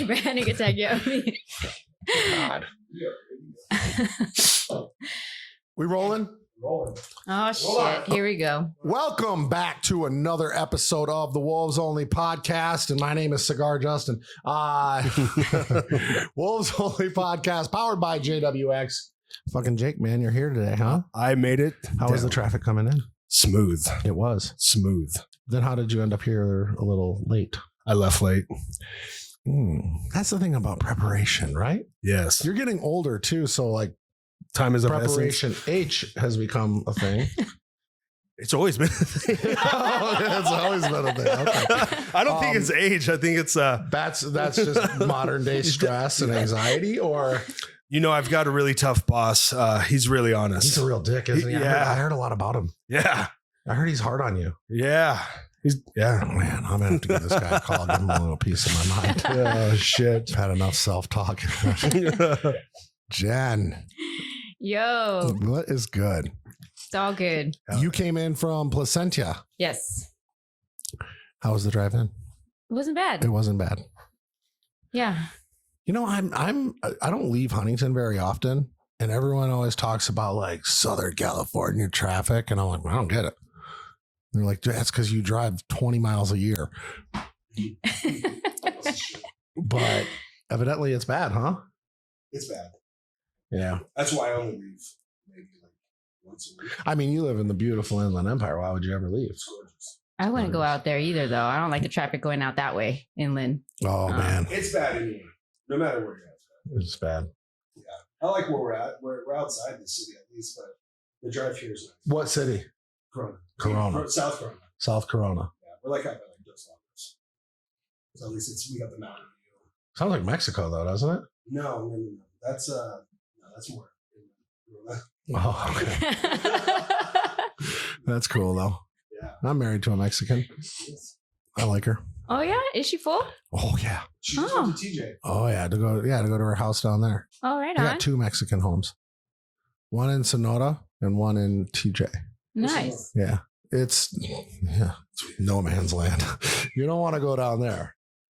Panic attack, yeah. God. We rolling? Rolling. Oh, shit. Here we go. Welcome back to another episode of the Wolves Only podcast. And my name is Cigar Justin. Wolves Only podcast powered by JWX. Fucking Jake, man, you're here today, huh? I made it. How was the traffic coming in? Smooth. It was. Smooth. Then how did you end up here a little late? I left late. That's the thing about preparation, right? Yes. You're getting older too. So like Time is of preparation essence. H has become a thing. It's always been a thing. It's always been a thing. Okay. I don't think it's age. I think it's That's just modern day stress and anxiety, or I've got a really tough boss. He's really honest. he's a real dick, isn't he? Yeah. I heard a lot about him. Yeah. I heard he's hard on you. Yeah. Oh, man, I'm gonna have to give this guy a call, give him a little piece of my mind. Oh shit. I've had enough self-talk. Jen, Yo, what is good? it's all good. You came in from Placentia. Yes. How was the drive in? It wasn't bad. It wasn't bad. Yeah. I don't leave Huntington very often, and everyone always talks about like Southern California traffic, and I'm like, I don't get it. And they're like, that's because you drive 20 miles a year. But evidently it's bad, huh? It's bad. Yeah. That's why I only leave maybe like once a week. I mean, you live in the beautiful Inland Empire. Why would you ever leave? It's gorgeous. I wouldn't go out there either, though. I don't like the traffic going out that way, inland. Oh, man. It's bad anyway. No matter where you're at. It's bad. Yeah. I like where we're at. We're outside the city at least, but the drive here is nice. What city? Corona. South Corona. South Corona. Yeah. We're like out by like Dos Lagos. So at least we got the mountain view. Sounds like Mexico, though, doesn't it? No. That's more. Oh, okay. That's cool, though. Yeah. I'm married to a Mexican. I like her. Oh, yeah? Is she full? Oh, yeah. She just went to TJ. Oh, yeah. To go to her house down there. Oh, right I on. got 2 Mexican homes. One in Sonora and one in TJ. Nice. Yeah. It's no man's land. You don't want to go down there.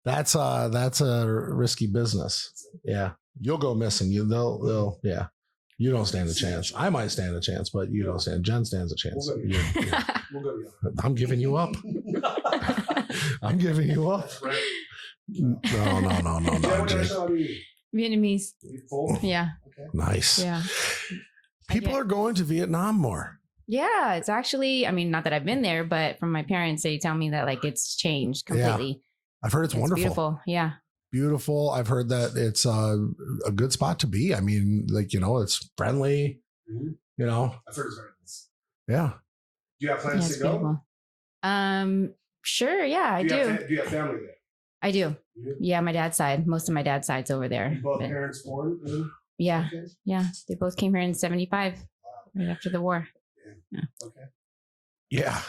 That's a risky business. Yeah. You'll go missing. They'll You don't stand a chance. I might stand a chance, but you don't stand. Jen stands a chance. We'll go together. I'm giving you up. I'm giving you up. No. Jake. Vietnamese. Full? Yeah. Okay. Nice. Yeah. People are going to Vietnam more. Yeah. It's actually, I mean, not that I've been there, but from my parents, they tell me that like it's changed completely. I've heard it's wonderful. Beautiful. Yeah. Beautiful. I've heard that it's a good spot to be. I mean, like, it's friendly, Mm-hmm. I've heard it's very nice. Yeah. Do you have plans to go? Beautiful. Sure. Yeah, I do. Do you have family there? I do. You do? Yeah. My dad's side. Most of my dad's side's over there. You both But parents born in? yeah. Okay. Yeah. They both came here in 75, Wow. right after the war. Okay. Yeah.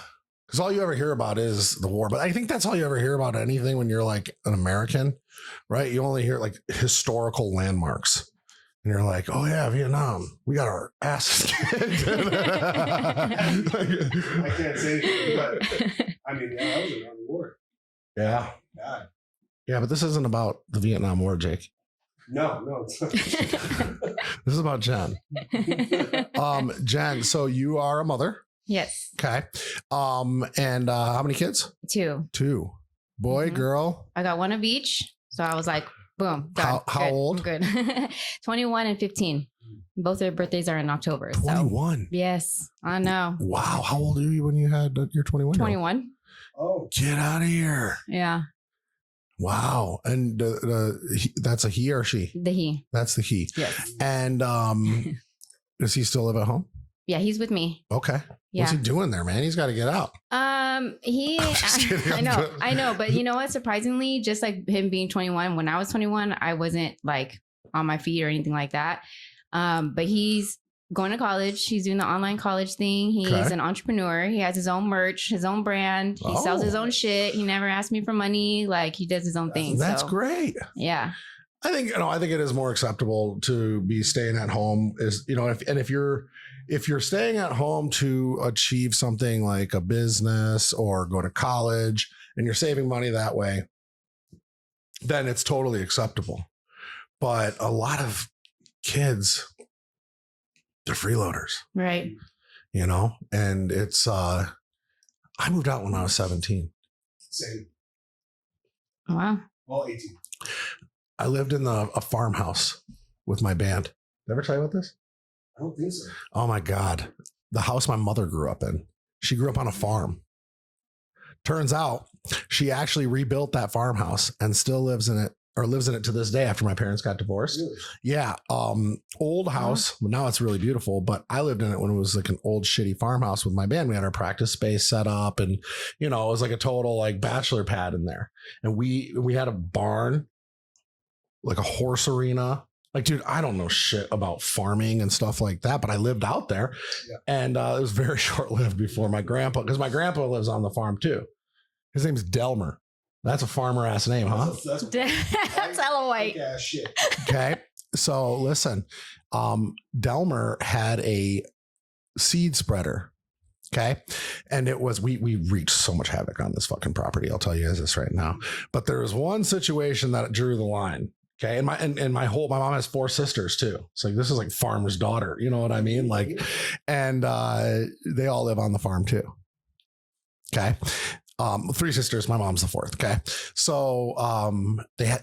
Because all you ever hear about is the war. But I think that's all you ever hear about anything when you're like an American, right? You only hear like historical landmarks. And you're like, oh, yeah, Vietnam. We got our asses kicked. I can't say anything, but I mean, I was around the war. Yeah. God. Yeah, but this isn't about the Vietnam War, Jake. No, it's not. This is about Jen. Jen, so you are a mother. Yes. Okay. And how many kids? 2. 2. Boy, girl. I got one of each. So I was like, boom. Done. How Good. old? Good. 21 and 15. Both their birthdays are in October. 21. So. Yes. I know. Wow. How old were you when you had your 21? 21. Oh. Get out of here. Yeah. Wow. And that's a he or she? The he. That's the he. Yes. And does he still live at home? Yeah, he's with me. Okay. Yeah. What's he doing there, man? He's got to get out. I know. But you know what? Surprisingly, just like him being 21, when I was 21, I wasn't like on my feet or anything like that. But he's going to college. He's doing the online college thing. He's an entrepreneur. He has his own merch, his own brand. He sells his own shit. He never asked me for money. Like he does his own thing. That's great. Yeah. I think it is more acceptable to be staying at home if you're staying at home to achieve something like a business or go to college and you're saving money that way, then it's totally acceptable. But a lot of kids, they're freeloaders. Right. And it's, I moved out when I was 17. Same. Wow. Well, 18. I lived in a farmhouse with my band. Did I ever tell you about this? I don't think so. Oh my God. The house my mother grew up in. She grew up on a farm. Turns out she actually rebuilt that farmhouse and still lives in it to this day after my parents got divorced. Really? Yeah. Old house. Now it's really beautiful, but I lived in it when it was like an old shitty farmhouse with my band. We had our practice space set up and, it was like a total like bachelor pad in there. And we had a barn, like a horse arena. Like, dude, I don't know shit about farming and stuff like that, but I lived out there. Yeah. And it was very short-lived before because my grandpa lives on the farm too. His name's Delmer. That's a farmer ass name, huh? That's hella white. Yeah, shit. Okay. So listen, Delmer had a seed spreader. Okay. And it was, we wreaked so much havoc on this fucking property. I'll tell you guys this right now. But there was one situation that drew the line. Okay. And my mom has 4 sisters too. So this is like farmer's daughter. You know what I mean? Like, and they all live on the farm too. Okay. 3 sisters. My mom's the 4th. Okay. So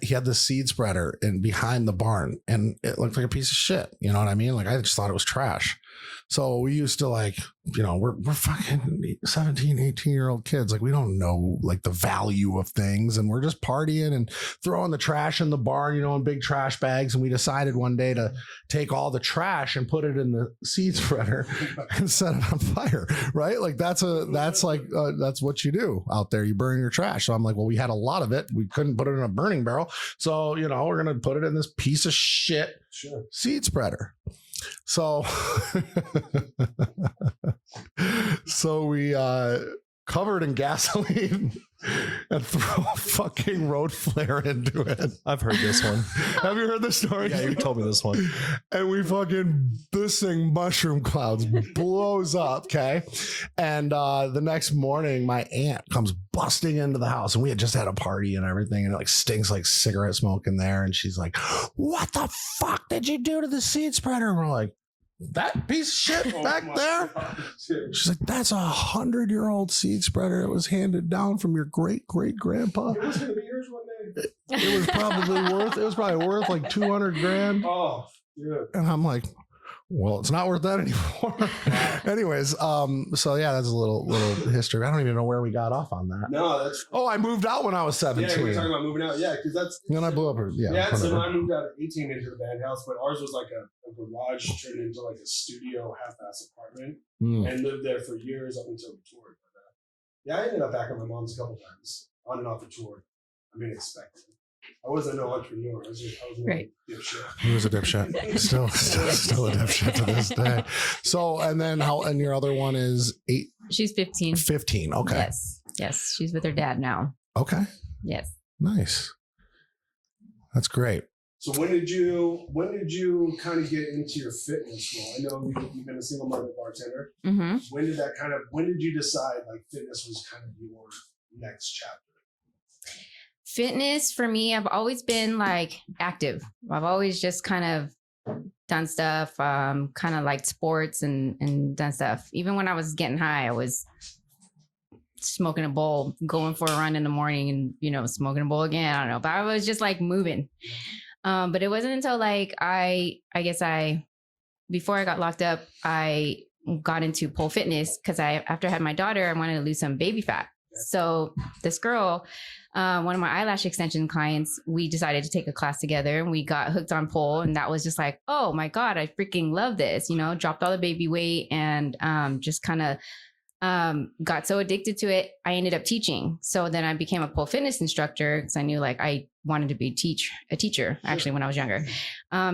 he had this seed spreader behind the barn and it looked like a piece of shit. You know what I mean? Like I just thought it was trash. So we used to like, we're fucking 17, 18-year-old kids. Like we don't know like the value of things and we're just partying and throwing the trash in the barn, in big trash bags. And we decided one day to take all the trash and put it in the seed spreader and set it on fire. Right. Like that's what you do out there. You burn your trash. So I'm like, well, we had a lot of it. We couldn't put it in a burning barrel. So, we're going to put it in this piece of shit seed spreader. So, we covered in gasoline and throw a fucking road flare into it. I've heard this one. Have you heard this story? Yeah, you told me this one. And this thing, mushroom clouds, blows up. Okay. And the next morning, my aunt comes busting into the house and we had just had a party and everything. And it like stinks like cigarette smoke in there. And she's like, what the fuck did you do to the seed spreader? And we're like, that piece of shit back there? She's like, that's 100-year-old seed spreader. It was handed down from your great-great-grandpa. It was going to be yours one day. It was probably worth like $200,000. Oh, yeah. And I'm like, well, it's not worth that anymore. Anyways, so yeah, that's a little history. I don't even know where we got off on that. No, that's. Oh, I moved out when I was 17. Yeah, we're talking about moving out. Yeah, because that's. And then I blew up. Yeah, so I moved out at 18 into the band house, but ours was like a garage turned into like a studio half-ass apartment, and lived there for years up until we toured. But, yeah, I ended up back at my mom's a couple times on and off the tour. I mean, expected. I wasn't no entrepreneur. I was right. Dipshit. He was a dipshit. Still a dipshit to this day. So, and then and your other one is 8? She's 15. 15. Okay. Yes. She's with her dad now. Okay. Yes. Nice. That's great. So when did you kind of get into your fitness role? I know you've been a single mother bartender. Mm-hmm. When did you decide like fitness was kind of your next chapter? Fitness for me, I've always been like active. I've always just kind of done stuff, kind of liked sports and done stuff. Even when I was getting high, I was smoking a bowl, going for a run in the morning and, smoking a bowl again. I don't know, but I was just like moving. But it wasn't until like, before I got locked up, I got into pole fitness because after I had my daughter, I wanted to lose some baby fat. So this girl, one of my eyelash extension clients, we decided to take a class together and we got hooked on pole. And that was just like, oh my God, I freaking love this, dropped all the baby weight and just kind of got so addicted to it. I ended up teaching. So then I became a pole fitness instructor because I knew like I wanted to be a teacher actually when I was younger.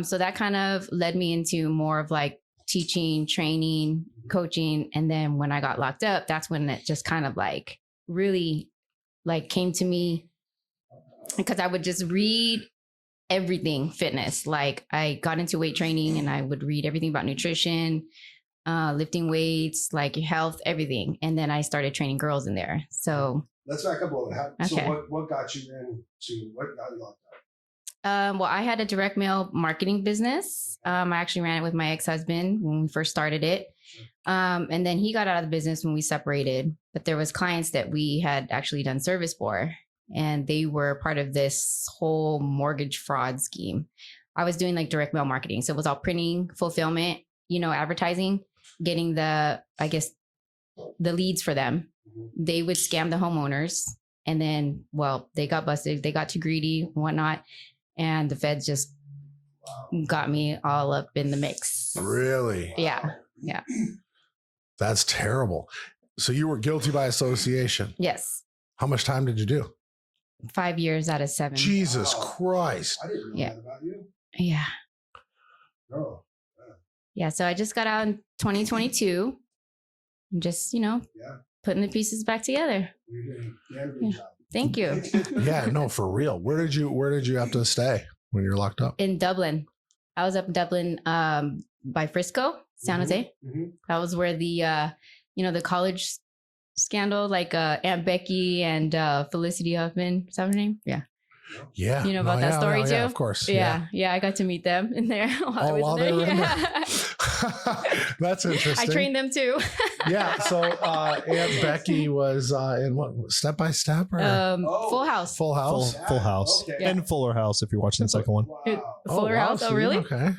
So that kind of led me into more of like teaching, training, coaching. And then when I got locked up, that's when it just kind of like really like came to me, because I would just read everything fitness. Like I got into weight training and I would read everything about nutrition, lifting weights, like health, everything. And then I started training girls in there. So let's back up a little bit. So Okay. what got you into what got you locked up? Well, I had a direct mail marketing business. I actually ran it with my ex-husband when we first started it. And then he got out of the business when we separated, but there was clients that we had actually done service for, and they were part of this whole mortgage fraud scheme. I was doing like direct mail marketing. So it was all printing, fulfillment, advertising, getting the leads for them. They would scam the homeowners, and then, well, they got busted. They got too greedy, whatnot. And the feds just got me all up in the mix. Really? Yeah. That's terrible. So you were guilty by association. Yes. How much time did you do? 5 years out of 7. Jesus Wow. Christ. I didn't know Yeah. that about you. Yeah. Oh, Yeah. So I just got out in 2022 and just, putting the pieces back together. you're doing a damn good Yeah. job. Thank you. Yeah, no, for real. Where did you have to stay when you're locked up? In Dublin. I was up in Dublin by Frisco, San Jose. Mhm. That was where the the college scandal, like Aunt Becky and Felicity Huffman. Is that her name? Yeah. Yeah. You know about that story too? Yeah, of course. Yeah. I got to meet them in there while I was while in they were there. in there. Yeah. That's interesting. I trained them too. Yeah. So Aunt Becky was in what, Step by Step or Full House. Full House? Full House. Okay. Yeah. And Fuller House if you're watching the second one. Wow. Fuller House. see, Oh, really? Okay.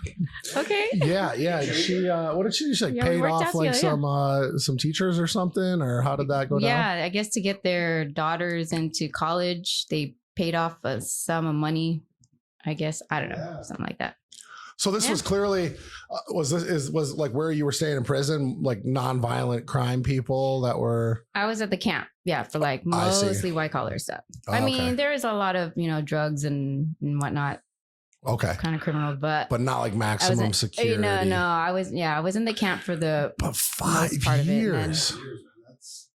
Okay. Yeah. She what did she do? She like Yeah, we paid worked off out like together, some teachers or something, or how did that go down? Yeah, I guess to get their daughters into college, they paid off a sum of money. I guess, I don't know, Yeah. something like that. So this was clearly was like where you were staying in prison, like non-violent crime people that were. I was at the camp, for like I see. mostly white collar stuff. Oh, I okay. mean, there is a lot of drugs and whatnot, Okay, kind of criminals, but but not like I was maximum in, security. No, I was in the camp for the But 5 part of it, and then- years. Years, man. That's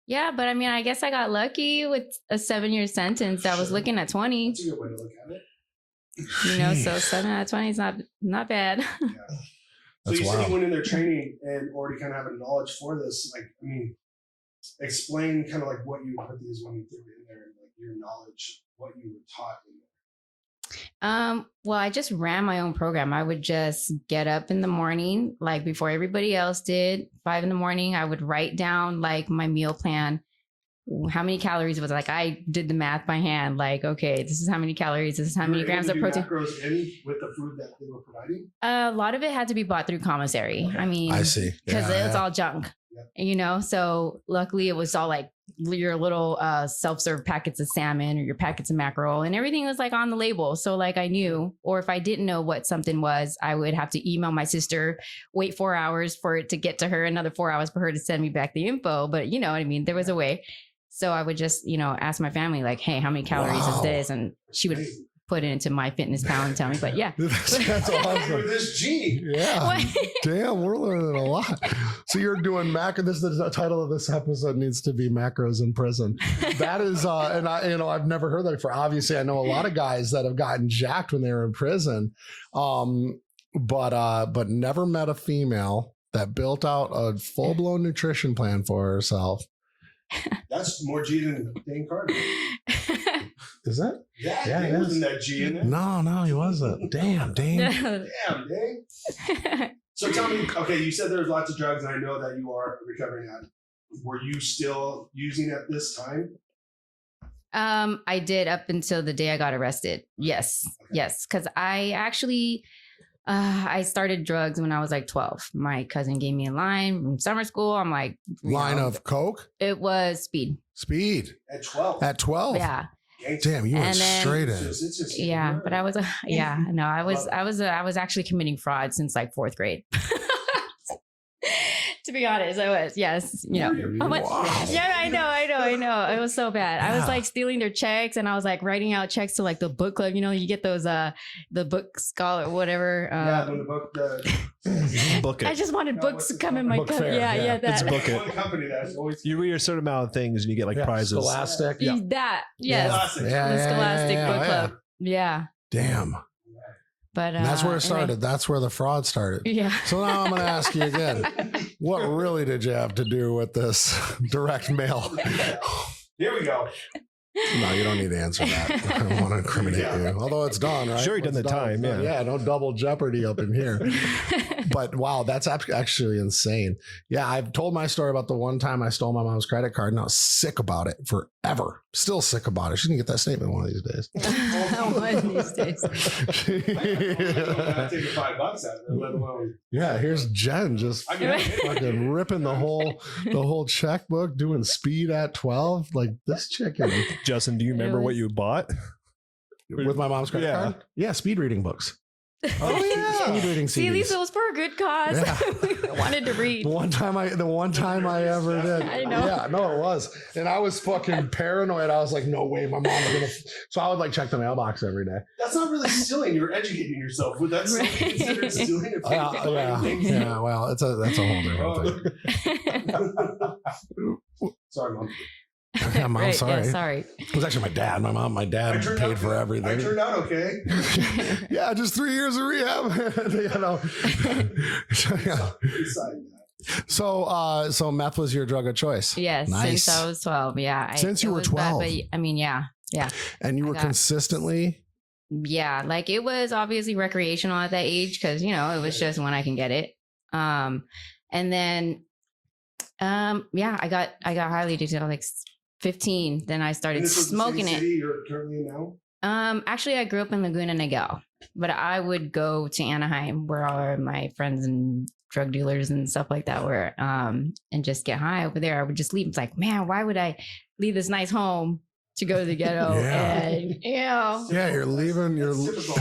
yeah. But I mean, I guess I got lucky with a 7-year sentence. I was Sure. looking at 20. that's a good way to look at it. So Jeez. 7 out of 20 is not bad. Yeah. So That's you said wild. you went in there training and already kind of having knowledge for this. Like, I mean, explain kind of like what you put these when you threw it in there, and like your knowledge, what you were taught in there. Well, I just ran my own program. I would just get up in the morning, like before everybody else did, 5 a.m. I would write down like my meal plan. How many calories was it? Like I did the math by hand. Like, okay, this is how many calories. This is how You many were grams able of to do protein. macros in with the food that they were providing. A lot of it had to be bought through commissary. Okay. I mean, I see. because Yeah, it's yeah. all junk, Yeah. So luckily it was all like your little self-serve packets of salmon or your packets of mackerel, and everything was like on the label. So like I knew, or if I didn't know what something was, I would have to email my sister, wait 4 hours for it to get to her, another 4 hours for her to send me back the info. But you know what I mean? There was a way. So I would just, ask my family like, hey, how many calories is Wow. this? And she would put it into my fitness pal and tell me, but yeah. That's awesome. With this G. Yeah. What? Damn, we're learning a lot. So you're doing macro. This is the title of this episode needs to be macros in prison. That is, and I've never heard that before. Obviously, I know a lot of guys that have gotten jacked when they were in prison, but never met a female that built out a full blown nutrition plan for herself. That's more G than Dane Carter. Is that? Yeah, Yeah, Dane it wasn't is. that G in there. No, he wasn't. Damn, Dane. Damn, Dane. So tell me, okay, you said there's lots of drugs, and I know that you are a recovering addict. Were you still using at this time? I did up until the day I got arrested. Yes. Okay. Yes. Cause I actually, I started drugs when I was like 12. My cousin gave me a line from summer school. I'm like, Line of coke, it was speed. speed At 12. at 12. Yeah. Damn, you went And then- straight It's in. just- it's just- Yeah. But I was, I was actually committing fraud since like 4th grade. To be honest, I was. Yes, how much? Wow. Yeah, I know. It was so bad. I was like stealing their checks, and I was like writing out checks to like the book club. You get those the book scholar, whatever. When the book. Book it. I just wanted books to come in my Book cup. fair, Yeah, It's that. book it. One company that's always. You read a certain amount of things and you get like prizes. Scholastic. That. Yes. Classic. The Scholastic Book Club. Yeah. Damn. But And that's where it anyway. started. That's where the fraud started. Yeah. So now I'm going to ask you again. What really did you have to do with this direct mail? Here we go. No, you don't need to answer that. I don't want to incriminate you. Although it's done, right? Sure, you done It's the time, yeah. Yeah, no double jeopardy up in here. But wow, that's actually insane. Yeah, I've told my story about the one time I stole my mom's credit card, and I was sick about it forever. Still sick about it. She's gonna get that statement one of these days. One of these days. I'm taking $5 out of it, let alone. Yeah, here's Jen just fucking ripping the whole checkbook, doing speed at 12. Like this chicken Justin, do you remember what you bought? with my mom's credit Yeah. card. Yeah, speed reading books. Oh yeah. Speed reading CDs. See, at least it was for a good cause. Yeah. I wanted to read. The one time I ever did. I know. Yeah, no, it was. And I was fucking paranoid. I was like, no way, my mom's gonna. So I would like check the mailbox every day. That's not really stealing. You're educating yourself. Would that still be considered stealing? If Yeah. Well, that's a whole different thing. Sorry, Mom. Yeah, Mom, Right, sorry. yeah, sorry. It was actually my dad. My dad I turned paid out- for I everything. turned out okay. Yeah, just 3 years of rehab. Besides that. So meth was your drug of choice. Yes, Nice. since I was 12. Yeah. Since you it were was bad, 12. but I mean, yeah. And you were got- consistently. Yeah. Like it was obviously recreational at that age because, it was just when I can get it. And then, I got highly addicted. I was like 15. Then I started And this was the smoking same it. city you're currently in now? Actually, I grew up in Laguna Niguel, but I would go to Anaheim where all of my friends and drug dealers and stuff like that were, and just get high over there. I would just leave. It's like, man, why would I leave this nice home to go to the ghetto? Yeah. And, Yeah, you're leaving. That's typical.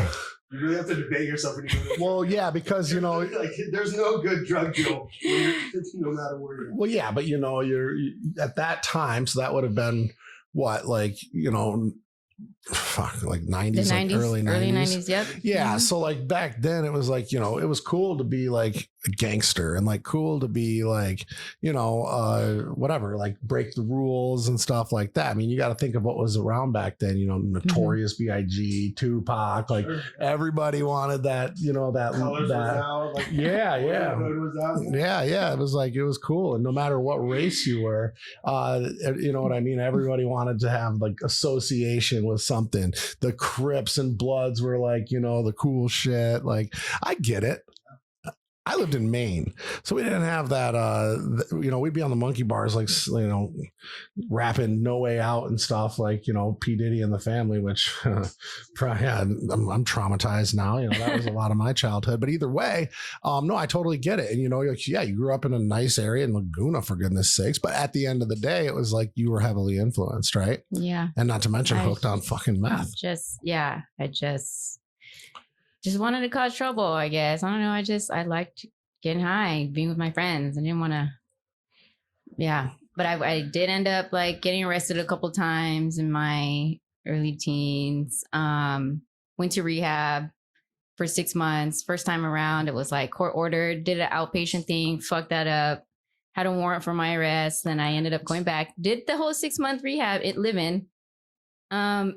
You really have to debate yourself when you go to Well, yeah, because like there's no good drug deal when no matter where you're at. Well, yeah, but you're at that time, so that would have been what, like, like 90s, the 90s, like early 90s. Yep. Yeah. Mhm. So like back then it was like, it was cool to be like a gangster and like cool to be like, whatever, like break the rules and stuff like that. I mean, you got to think of what was around back then, Notorious B.I.G., Tupac, like Sure. everybody wanted that, Colors that. was out, like Yeah. Hood was out. Yeah. It was like, it was cool. And no matter what race you were, you know what I mean? Everybody wanted to have like association with something. The Crips and Bloods were like, the cool shit. Like, I get it. I lived in Maine, so we didn't have that. We'd be on the monkey bars, like, rapping "No Way Out" and stuff, like, P. Diddy and the Family, which probably, I'm traumatized now. That was a lot of my childhood. But either way, no, I totally get it. And you grew up in a nice area in Laguna, for goodness sakes. But at the end of the day, it was like you were heavily influenced, right? Yeah. And not to mention hooked on fucking meth. I just wanted to cause trouble, I guess. I don't know. I liked getting high, being with my friends. I didn't want to. Yeah. But I did end up like getting arrested a couple times in my early teens. Went to rehab for 6 months. First time around, it was like court ordered, did an outpatient thing, fucked that up, had a warrant for my arrest. Then I ended up going back, did the whole 6-month rehab at Living. Then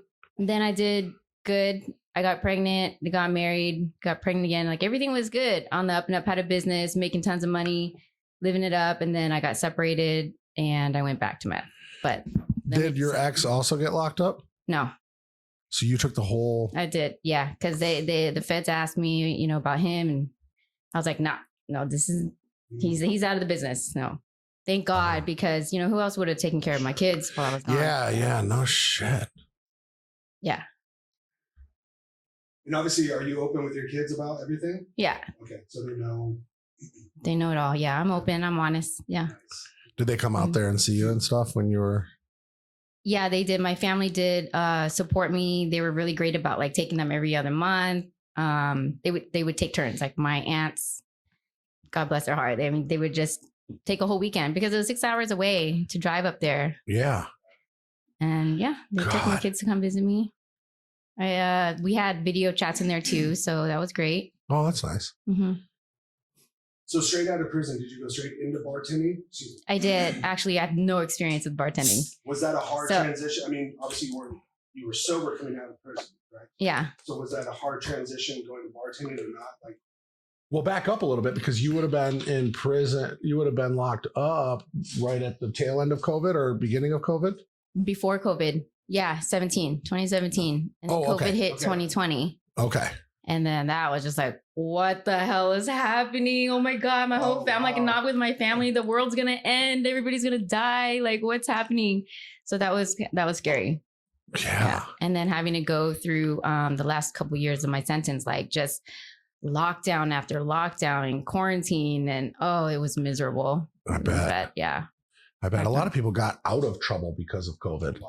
I did good. I got pregnant, got married, got pregnant again. Like everything was good on the up and up, had a business, making tons of money, living it up. And then I got separated and I went back to meth. But Did your ex also get locked up? No, So you took the whole. I did. Yeah. Cause the feds asked me, about him. And I was like, no, he's out of the business. No, thank God. Because, who else would have taken care of my kids while I was gone? Yeah. No shit. Yeah. And obviously, are you open with your kids about everything? Yeah. Okay, so they know. They know it all. Yeah. I'm open. I'm honest. Yeah. Nice. Did they come out there and see you and stuff when you were? Yeah, they did. My family did support me. They were really great about like taking them every other month. They would take turns. Like my aunts, God bless their heart. They would just, take a whole weekend because it was 6 hours away to drive up there. Yeah. And yeah, they took my God. kids to come visit me. We had video chats in there too, so that was great. Oh, that's nice. Hmm. So straight out of prison, did you go straight into bartending? I did. Actually, I had no experience with bartending. Was that a hard So- transition? I mean, obviously you were sober coming out of prison, right? Yeah. So was that a hard transition going to bartending or not? Like, Well, back up a little bit because you would have been in prison. You would have been locked up right at the tail end of COVID or beginning of COVID. Before COVID. Yeah, 2017. And then Oh, COVID okay. hit Okay. Okay. 2020. And then that was just like, what the hell is happening? Oh my God, my whole family, I'm like, wow. not with my family. The world's going to end. Everybody's going to die. Like, what's happening? So that was scary. Yeah. And then having to go through the last couple of years of my sentence, like just lockdown after lockdown and quarantine. And oh, it was miserable. I bet. But yeah. I bet a lot of people got out of trouble because of COVID.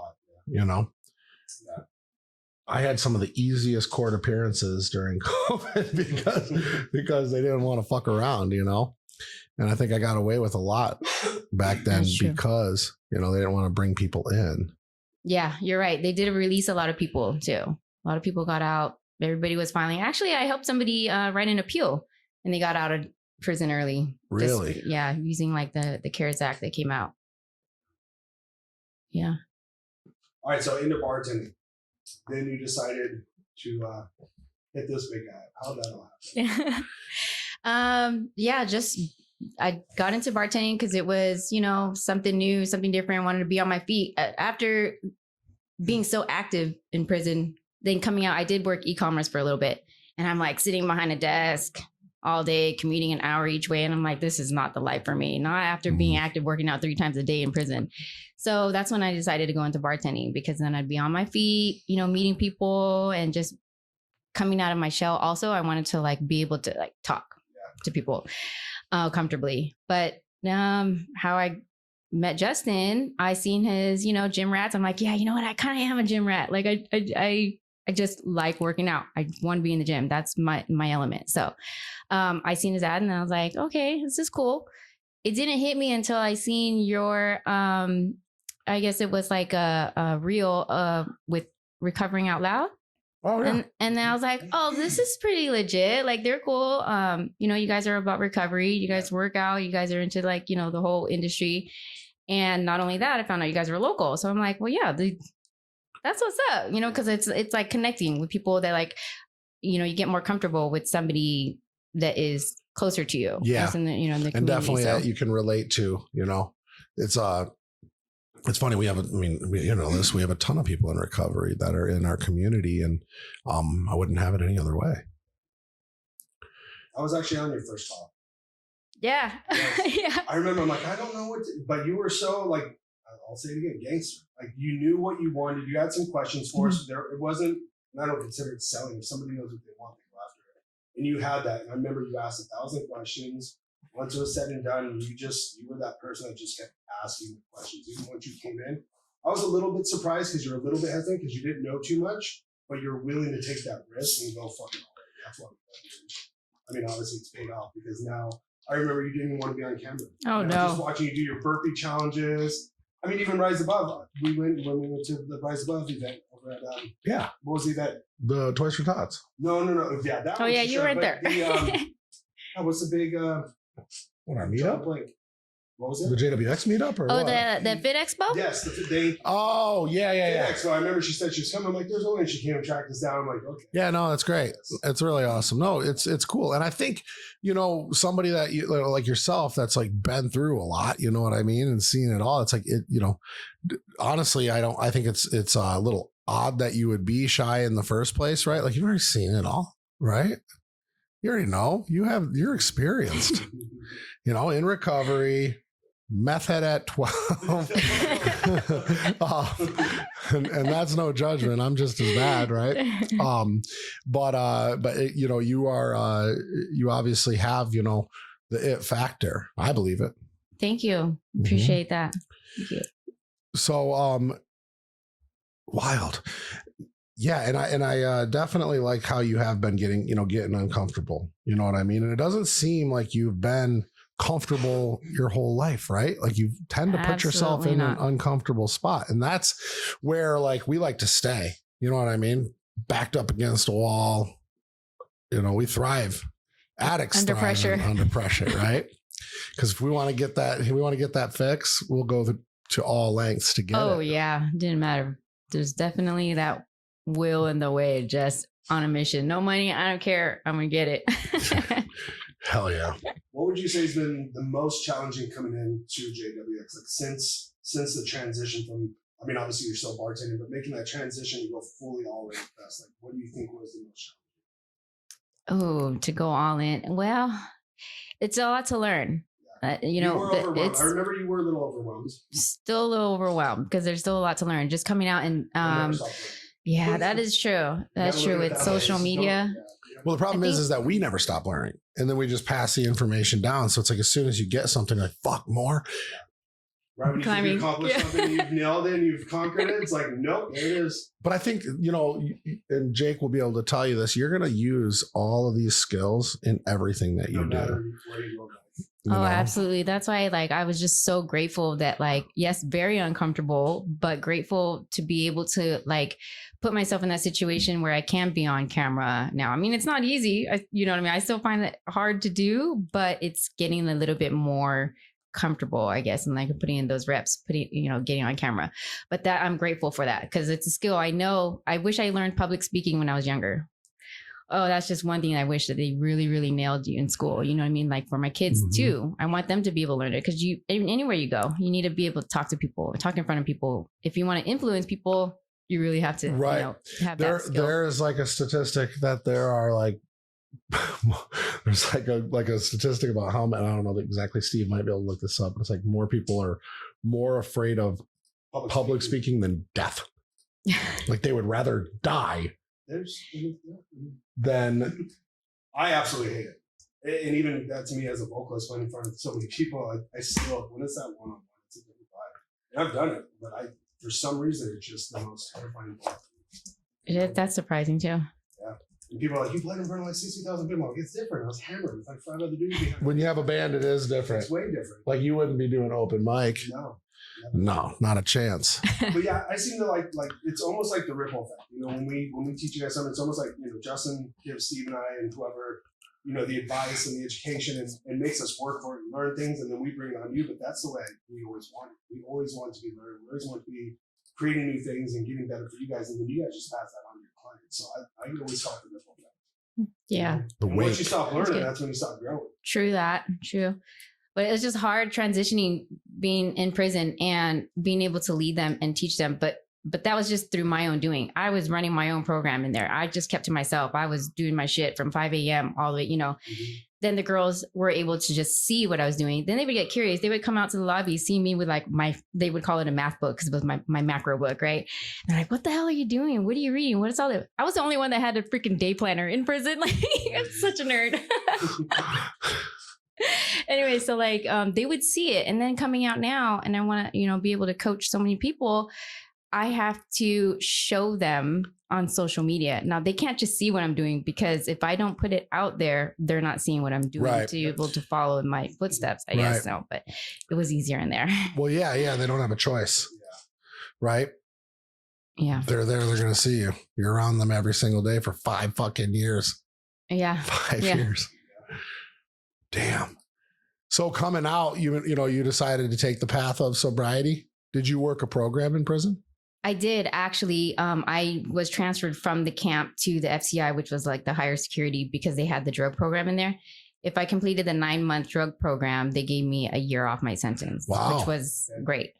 You know, Yeah. I had some of the easiest court appearances during COVID because they didn't want to fuck around, you know. And I think I got away with a lot back then That's true. because, you know, they didn't want to bring people in. Yeah, you're right. They did release a lot of people too. A lot of people got out. Everybody was filing. Actually, I helped somebody write an appeal and they got out of prison early. Really? Yeah, using like the CARES Act that came out. Yeah. All right, so into bartending. Then you decided to hit this big guy. How'd that all happen? Yeah, just I got into bartending because it was, you know, something new, something different. I wanted to be on my feet. After being so active in prison, then coming out, I did work e-commerce for a little bit. And I'm like sitting behind a desk all day, commuting an hour each way. And I'm like, this is not the life for me. Not after being active, working out 3 times a day in prison. So that's when I decided to go into bartending because then I'd be on my feet, you know, meeting people and just coming out of my shell. Also, I wanted to like be able to like talk to people comfortably. But how I met Justin, I seen his, you know, gym rats. I'm like, yeah, you know what? I kind of am a gym rat. Like I just like working out. I want to be in the gym. That's my element. So I seen his ad and I was like, okay, this is cool. It didn't hit me until I seen your, I guess it was like a reel with Recovering Out Loud. Oh, yeah. And then I was like, oh, this is pretty legit. Like they're cool. You know, you guys are about recovery. You guys work out. You guys are into like, you know, the whole industry. And not only that, I found out you guys were local. So I'm like, well, yeah, that's what's up, you know, because it's like connecting with people that like, you know, you get more comfortable with somebody that is closer to you. Yeah. In the, you know, in the And community. definitely So, that you can relate to, you know, it's funny. We have, you know, we have a ton of people in recovery that are in our community and I wouldn't have it any other way. I was actually on your first call. yeah. Yeah. I remember I'm like, I don't know what to, but you were so like, I'll say it again, gangster. Like you knew what you wanted. You had some questions for us. There, it wasn't, and I don't consider it selling. If somebody knows what they want, they go after it. And you had that. And I remember you asked 1,000 questions. Once it was said and done, you were that person that just kept asking the questions. Even once you came in, I was a little bit surprised because you're a little bit hesitant because you didn't know too much, but you're willing to take that risk and go fucking all right. That's what I mean, obviously it's paid off because now I remember you didn't even want to be on camera. Oh, And no. I was just watching you do your burpee challenges. I mean, even Rise Above. When we went to the Rise Above event over at Yeah. what was the event? The Toys for Tots. No. Yeah, that. Oh one yeah, for you sure, were right but there. The, what's the big What, our jump meetup? link? What was The it? JWX meetup or Oh, what? the Fit Expo? Yes, they. Oh, yeah. So I remember she said she was coming. I'm like, there's no way. And she came and tracked us down. I'm like, okay. Yeah, no, that's great. It's really awesome. No, it's cool. And I think, you know, somebody that you like yourself that's like been through a lot, you know what I mean? And seen it all. It's like, you know, honestly, I think it's a little odd that you would be shy in the first place, right? Like you've already seen it all, right? You already know. You're experienced, you know, in recovery, meth head at 12. And that's no judgment. I'm just as bad, right? But you know, you are you obviously have, you know, the it factor. I believe it. Thank you. Appreciate that. Thank you. So wild. Yeah, and I definitely like how you have been getting uncomfortable. You know what I mean? And it doesn't seem like you've been comfortable your whole life, right? Like you tend to put yourself Absolutely in not. an uncomfortable spot. And that's where like we like to stay. You know what I mean? Backed up against a wall. You know, we thrive. Addicts Under thrive pressure. under pressure, right? Because if we want to get that fix, we'll go to all lengths to get Oh it. yeah, didn't matter. There's definitely that will in the way, just on a mission. No money, I don't care. I'm gonna get it. Hell yeah. What would you say has been the most challenging coming into JWX? Like since the transition from, I mean, obviously you're still bartending, but making that transition to go fully all in with us, like what do you think was the most Oh, to go all in. Well, it's a lot to learn. challenging? You were overwhelmed. I remember you were a little overwhelmed. Still a little overwhelmed because there's still a lot to learn. Just coming out and I never stopped learning. yeah, that is true. That's You gotta true look at with it that way. social It's media. Well, the problem is that we never stop learning, and then we just pass the information down. So it's like as soon as you get something, like fuck more. Right when you think Climbing. you accomplished Yeah. something, you've nailed it, and you've conquered it. It's like, nope, there it is. But I think and Jake will be able to tell you this. You're going to use all of these skills in everything that you No matter do. where you go. you Oh, know? absolutely. That's why I was just so grateful that yes, very uncomfortable, but grateful to be able to put myself in that situation where I can be on camera now. I mean, it's not easy. You know what I mean? I still find it hard to do, but it's getting a little bit more comfortable, I guess, and putting in those reps, getting on camera. But that I'm grateful for that because it's a skill. I know I wish I learned public speaking when I was younger. Oh, that's just one thing I wish that they really, really nailed you in school. You know what I mean? Like for my kids too, I want them to be able to learn it because anywhere you go, you need to be able to talk to people, talk in front of people. If you want to influence people, you really have to have that skill. There is a statistic that there are there's a statistic about how many, I don't know exactly, Steve might be able to look this up, but it's like more people are more afraid of public speaking than death. Like they would rather die than. I absolutely hate it. And even that to me as a vocalist, playing in front of so many people, I still, when it's that one-on-one, it's a different vibe. And I've done it, but for some reason, it's just the most terrifying part. That's surprising too. Yeah. And people are like, you played in front of 60,000 people. I'm like, it's different. I was hammered with 5 other dudes behind me. When you have a band, it is different. It's way different. Like you wouldn't be doing open mic. No, not a chance. But yeah, I seem to like it's almost like the ripple effect. When we teach you guys something, it's almost like Justin gives Steve and I and whoever the advice and the education and makes us work for it and learn things, and then we bring it on you. But that's the way we always want it. We always want to be learning. We always want to be creating new things and getting better for you guys, and then you guys just pass that on to your clients. So I can always talk the ripple effect. Yeah. Once you stop learning, that's when you stop growing. True. But it's just hard transitioning, being in prison and being able to lead them and teach them. But that was just through my own doing. I was running my own program in there. I just kept to myself. I was doing my shit from 5 a.m. all the way, Then the girls were able to just see what I was doing. Then they would get curious. They would come out to the lobby, see me with they would call it a math book because it was my macro book, right? And they're like, what the hell are you doing? What are you reading? What is all that? I was the only one that had a freaking day planner in prison. I'm such a nerd. Anyway, so they would see it, and then coming out now, and I want to, be able to coach so many people. I have to show them on social media. Now they can't just see what I'm doing because if I don't put it out there, they're not seeing what I'm doing to be able to follow in my footsteps, I guess. So, but it was easier in there. Well, yeah. They don't have a choice. Right. Yeah. They're there. They're going to see you. You're on them every single day for 5 fucking years. Yeah. 5 years. Damn. So coming out, you decided to take the path of sobriety. Did you work a program in prison? I did actually. I was transferred from the camp to the FCI, which was the higher security because they had the drug program in there. If I completed the 9-month drug program, they gave me a year off my sentence, which was great.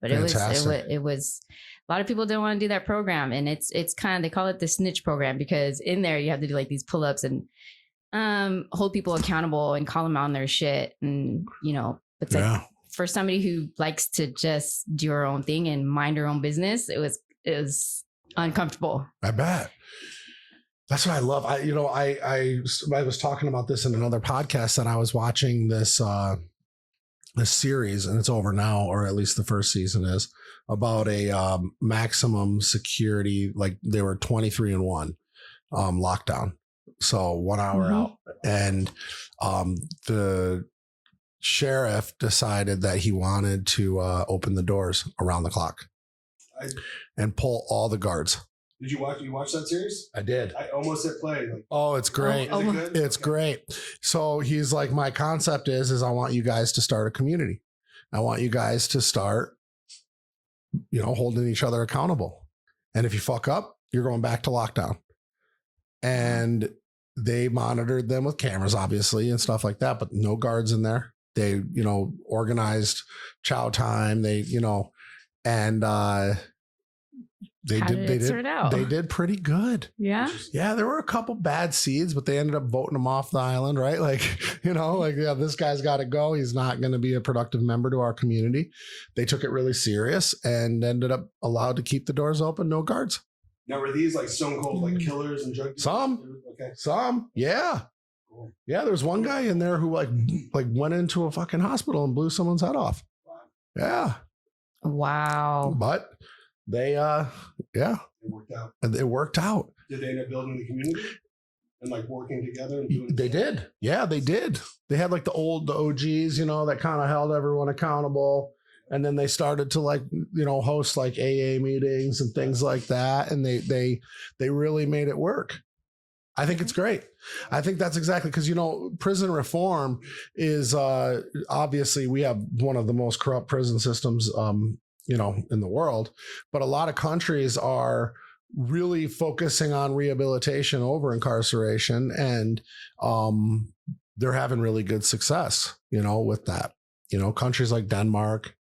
But Fantastic. it was a lot of people don't want to do that program, and it's kind of, they call it the snitch program because in there you have to do these pull-ups and hold people accountable and call them out on their shit, and it's for somebody who likes to just do her own thing and mind her own business, it was uncomfortable. I bet. That's what I love. I was talking about this in another podcast that I was watching this series, and it's over now, or at least the first season is, about a maximum security, they were 23-1 lockdown. So 1 hour out. And the sheriff decided that he wanted to open the doors around the clock and pull all the guards. Did you watch that series? I did. I almost hit play. Oh, it's great. Is it good? It's great. So he's like, my concept is I want you guys to start a community. I want you guys to start, holding each other accountable. And if you fuck up, you're going back to lockdown. And they monitored them with cameras, obviously, and stuff like that, but no guards in there. They, organized chow time. They, and they did pretty good. Yeah. Yeah. There were a couple bad seeds, but they ended up voting them off the island, right? This guy's got to go. He's not going to be a productive member to our community. They took it really serious and ended up allowed to keep the doors open. No guards. Now, were these like stone cold killers and drug dealers? Some. Yeah. Cool. Yeah. There was one guy in there who like went into a fucking hospital and blew someone's head off. Wow. Yeah. Wow. But they, It worked out. It worked out. Did they end up building the community and working together? And doing They did. Yeah, they did. They had the OGs, that kind of held everyone accountable. And then they started to host AA meetings and things like that. And they really made it work. I think it's great. I think that's exactly because, prison reform is obviously we have one of the most corrupt prison systems, in the world, but a lot of countries are really focusing on rehabilitation over incarceration. And they're having really good success, with that. Countries like Denmark,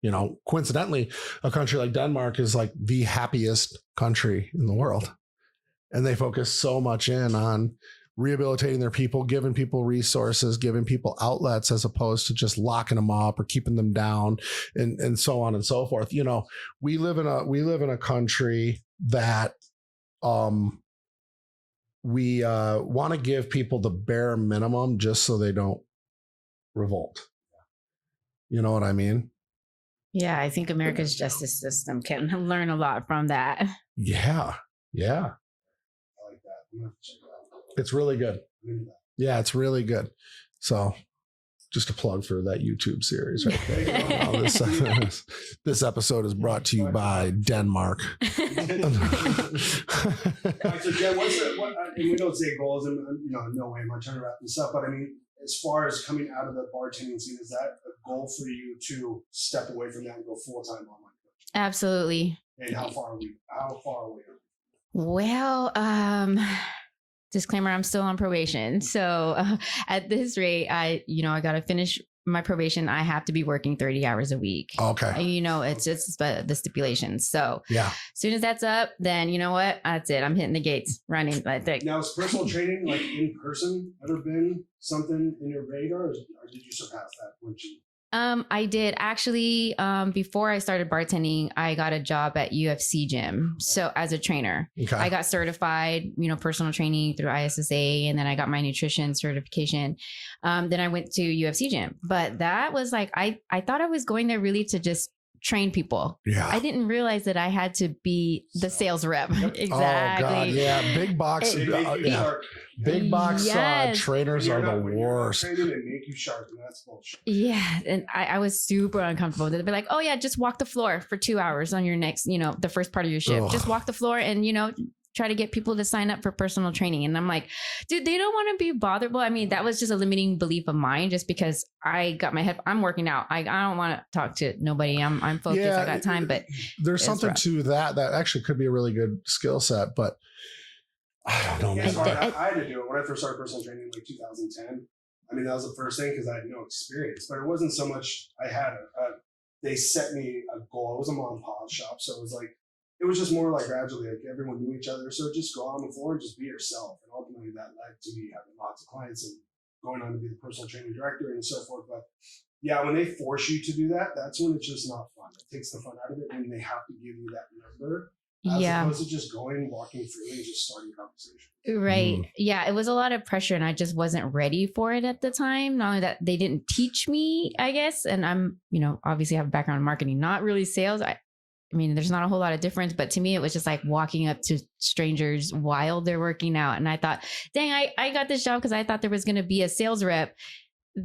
coincidentally, a country like Denmark is the happiest country in the world. And they focus so much in on rehabilitating their people, giving people resources, giving people outlets, as opposed to just locking them up or keeping them down and so on and so forth. We live in a country that we want to give people the bare minimum just so they don't revolt. You know what I mean? Yeah, I think America's justice system can learn a lot from that. Yeah. I like that. I'm gonna have to check it out. It's really good. Yeah, it's really good. So just a plug for that YouTube series right there. This episode is brought to you by Denmark. All right, so Jen, and we don't say goals, and no way am I trying to wrap this up, but I mean, as far as coming out of the bartending scene, is that a goal for you to step away from that and go full-time online coaching? Absolutely. And how far away are we? Well, disclaimer, I'm still on probation. So at this rate, I got to finish my probation. I have to be working 30 hours a week. Okay. It's just the stipulations. So yeah, as soon as that's up, then you know what? That's it. I'm hitting the gates, running. Now, is personal training in person ever been something in your radar, or did you surpass that? I did actually. Before I started bartending, I got a job at UFC gym. So as a trainer, I got certified, personal training through ISSA, and then I got my nutrition certification. Then I went to UFC gym, but that was I thought I was going there really to just train people. Yeah. I didn't realize that I had to be the sales rep. Exactly. Oh God, yeah. Big box. Big box trainers are the worst. Yeah. And I was super uncomfortable. They'd be like, oh yeah, just walk the floor for 2 hours on your next, the first part of your shift. Ugh. Just walk the floor and, try to get people to sign up for personal training. And I'm like, dude, they don't want to be bothered. Well, I mean, that was just a limiting belief of mine, just because I got my head, I'm working out. I don't want to talk to nobody. I'm focused. Yeah, I got time, but there's something to that actually could be a really good skill set, but I don't know. Yeah, so I had to do it when I first started personal training in 2010. I mean, that was the first thing because I had no experience, but it wasn't so much I had they set me a goal. It was a mom and pop shop. So it was it was just more gradually, everyone knew each other. So just go on the floor and just be yourself. And ultimately that led to me having lots of clients and going on to be the personal training director and so forth. But yeah, when they force you to do that, that's when it's just not fun. It takes the fun out of it when they have to give you that number. As opposed to just walking freely and just starting conversation. Right. Yeah. It was a lot of pressure and I just wasn't ready for it at the time. Not only that, they didn't teach me, I guess. And I'm, obviously have a background in marketing, not really sales. I mean, there's not a whole lot of difference, but to me, it was just walking up to strangers while they're working out. And I thought, dang, I got this job because I thought there was going to be a sales rep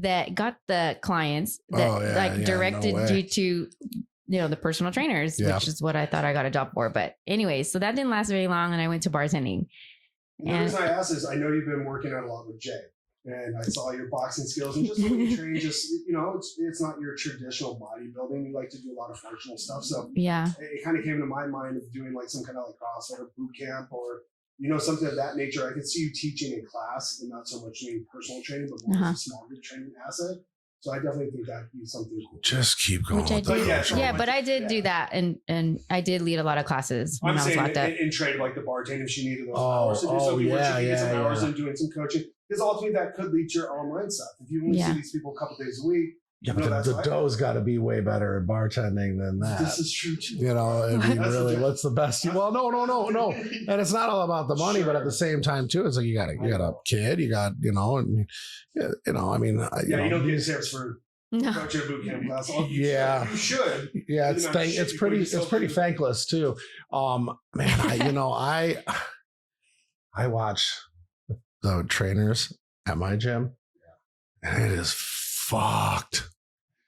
that got the clients that directed you to, the personal trainers, which is what I thought I got a job for. But anyway, so that didn't last very long, and I went to bartending. And the reason I asked is I know you've been working out a lot with Jay, and I saw your boxing skills and just when you train, just it's not your traditional bodybuilding. You like to do a lot of functional stuff, so it kind of came to my mind of doing like some kind of like CrossFit or boot camp or something of that nature. I could see you teaching in class and not so much doing personal training, but more as a small group training asset. So I definitely think that'd be something cool. Just keep going. But I did do that, and I did lead a lot of classes when I was locked up. In trade, like the bartending, she needed those hours to do something. Where she could get some hours in doing some coaching. Because ultimately, that could lead to your online stuff. If you only see these people a couple days a week. Yeah, but the dough's got to be way better at bartending than that. This is true too. I mean, really, what's the best? Well, no. And it's not all about the money, but at the same time too, it's like you got a kid, you got, I mean, you don't get tips for coaching a boot camp class. You should. Yeah, it's pretty thankless too. Man, I watch the trainers at my gym, and it is fucked.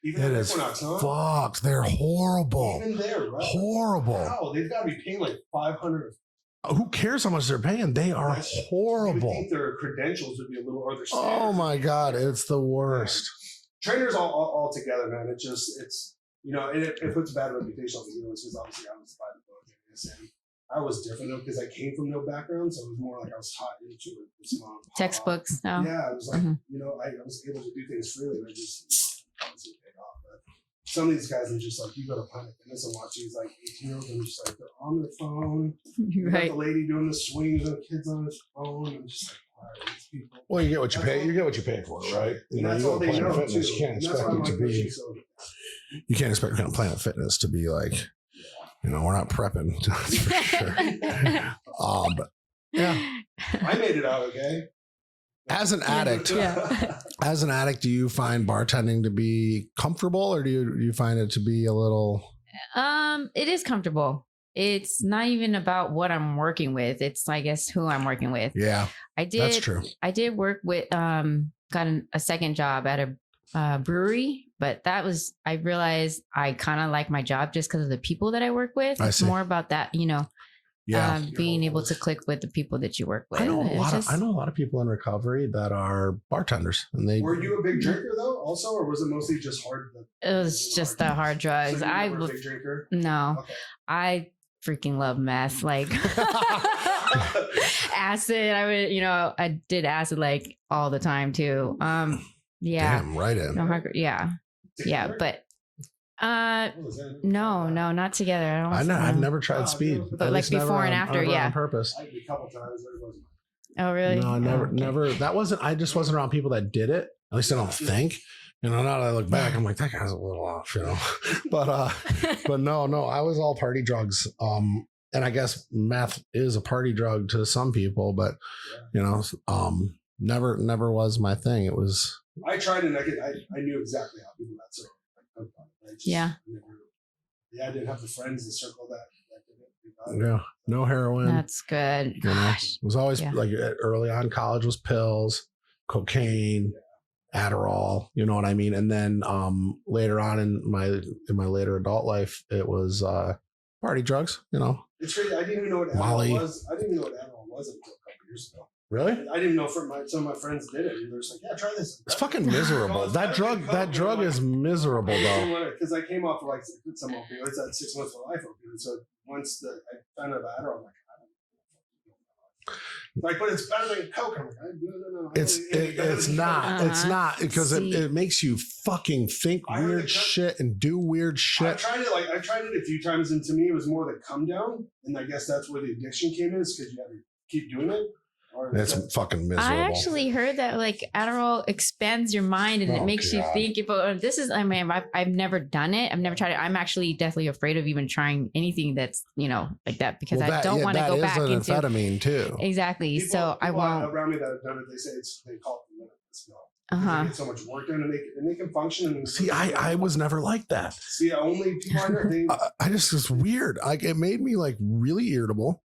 It is fucked. They're horrible. Even there, right? Horrible. Wow, they've got to be paying like $500. Who cares how much they're paying? They are horrible. You would think their credentials would be a little, or their oh my God, it's the worst. Trainers all together, man. It puts a bad reputation on the healers because obviously I was by the book and I was different though because I came from no background, so it was more like I was taught into it. Textbooks. Yeah, it was like I was able to do things freely, and I just obviously paid off. But some of these guys are just like, you go to Planet Fitness and watch these like 18-year-olds and just like they're on their phone. You got the lady doing the swings and the kids on his phone, and just like. People. Well, you get what you pay. You get what you pay for, right? That's all they know. Fitness, you can't expect it to be. You can't expect Planet Fitness to be like, we're not prepping. That's for sure. But yeah, I made it out okay. As an addict, do you find bartending to be comfortable, or do you find it to be a little? It is comfortable. It's not even about what I'm working with. It's, I guess, who I'm working with. Yeah, that's true. I did work with, got a second job at a brewery, but I realized I kind of like my job just because of the people that I work with. It's more about that, being able to click with the people that you work with. I know a lot of people in recovery that are bartenders, and they. Were you a big drinker though, also, or was it mostly just hard? It was just the hard drugs. So you were a big drinker? No, okay. I freaking love meth, like acid. I did acid like all the time too. Damn, right in. Together? But no, not together. I've never tried speed, but like before and after, on purpose. I did a couple times. Oh, really? No, never. That wasn't. I just wasn't around people that did it. At least I don't think. Now that I look back, I'm like, that guy's a little off, But no, I was all party drugs. And I guess meth is a party drug to some people, but never was my thing. It was. I tried and I knew exactly how people got sick. I didn't have the friends, the circle that yeah, no heroin. That's good. It was always like early on. College was pills, cocaine. Adderall, you know what I mean? And then later on in my later adult life, it was party drugs, It's crazy. I didn't even know what Adderall was. I didn't even know what Adderall was until a couple years ago. Really? I didn't know some of my friends did it. And they're just like, yeah, try this. It's fucking miserable. That drug is miserable though. Because I came off of like some opioids. I had 6 months of life opioids. So once I found out about Adderall, I'm like, but it's better than Coke. I'm like, no. It's not. It's not because it makes you fucking think weird shit and do weird shit. I tried it a few times, and to me, it was more the come down, and I guess that's where the addiction came in, is because you have to keep doing it. It's fucking miserable. I actually heard that like Adderall expands your mind and it makes you think about this is. I mean, I've never done it. I've never tried it. I'm actually definitely afraid of even trying anything that's like that because I don't want to go back into amphetamine too. Exactly. People I won't. Around me that have done it, they say they call it the limit. They get so much work done and they can function. And see, I was never like that. See, only people I know. I just was weird. Like it made me like really irritable.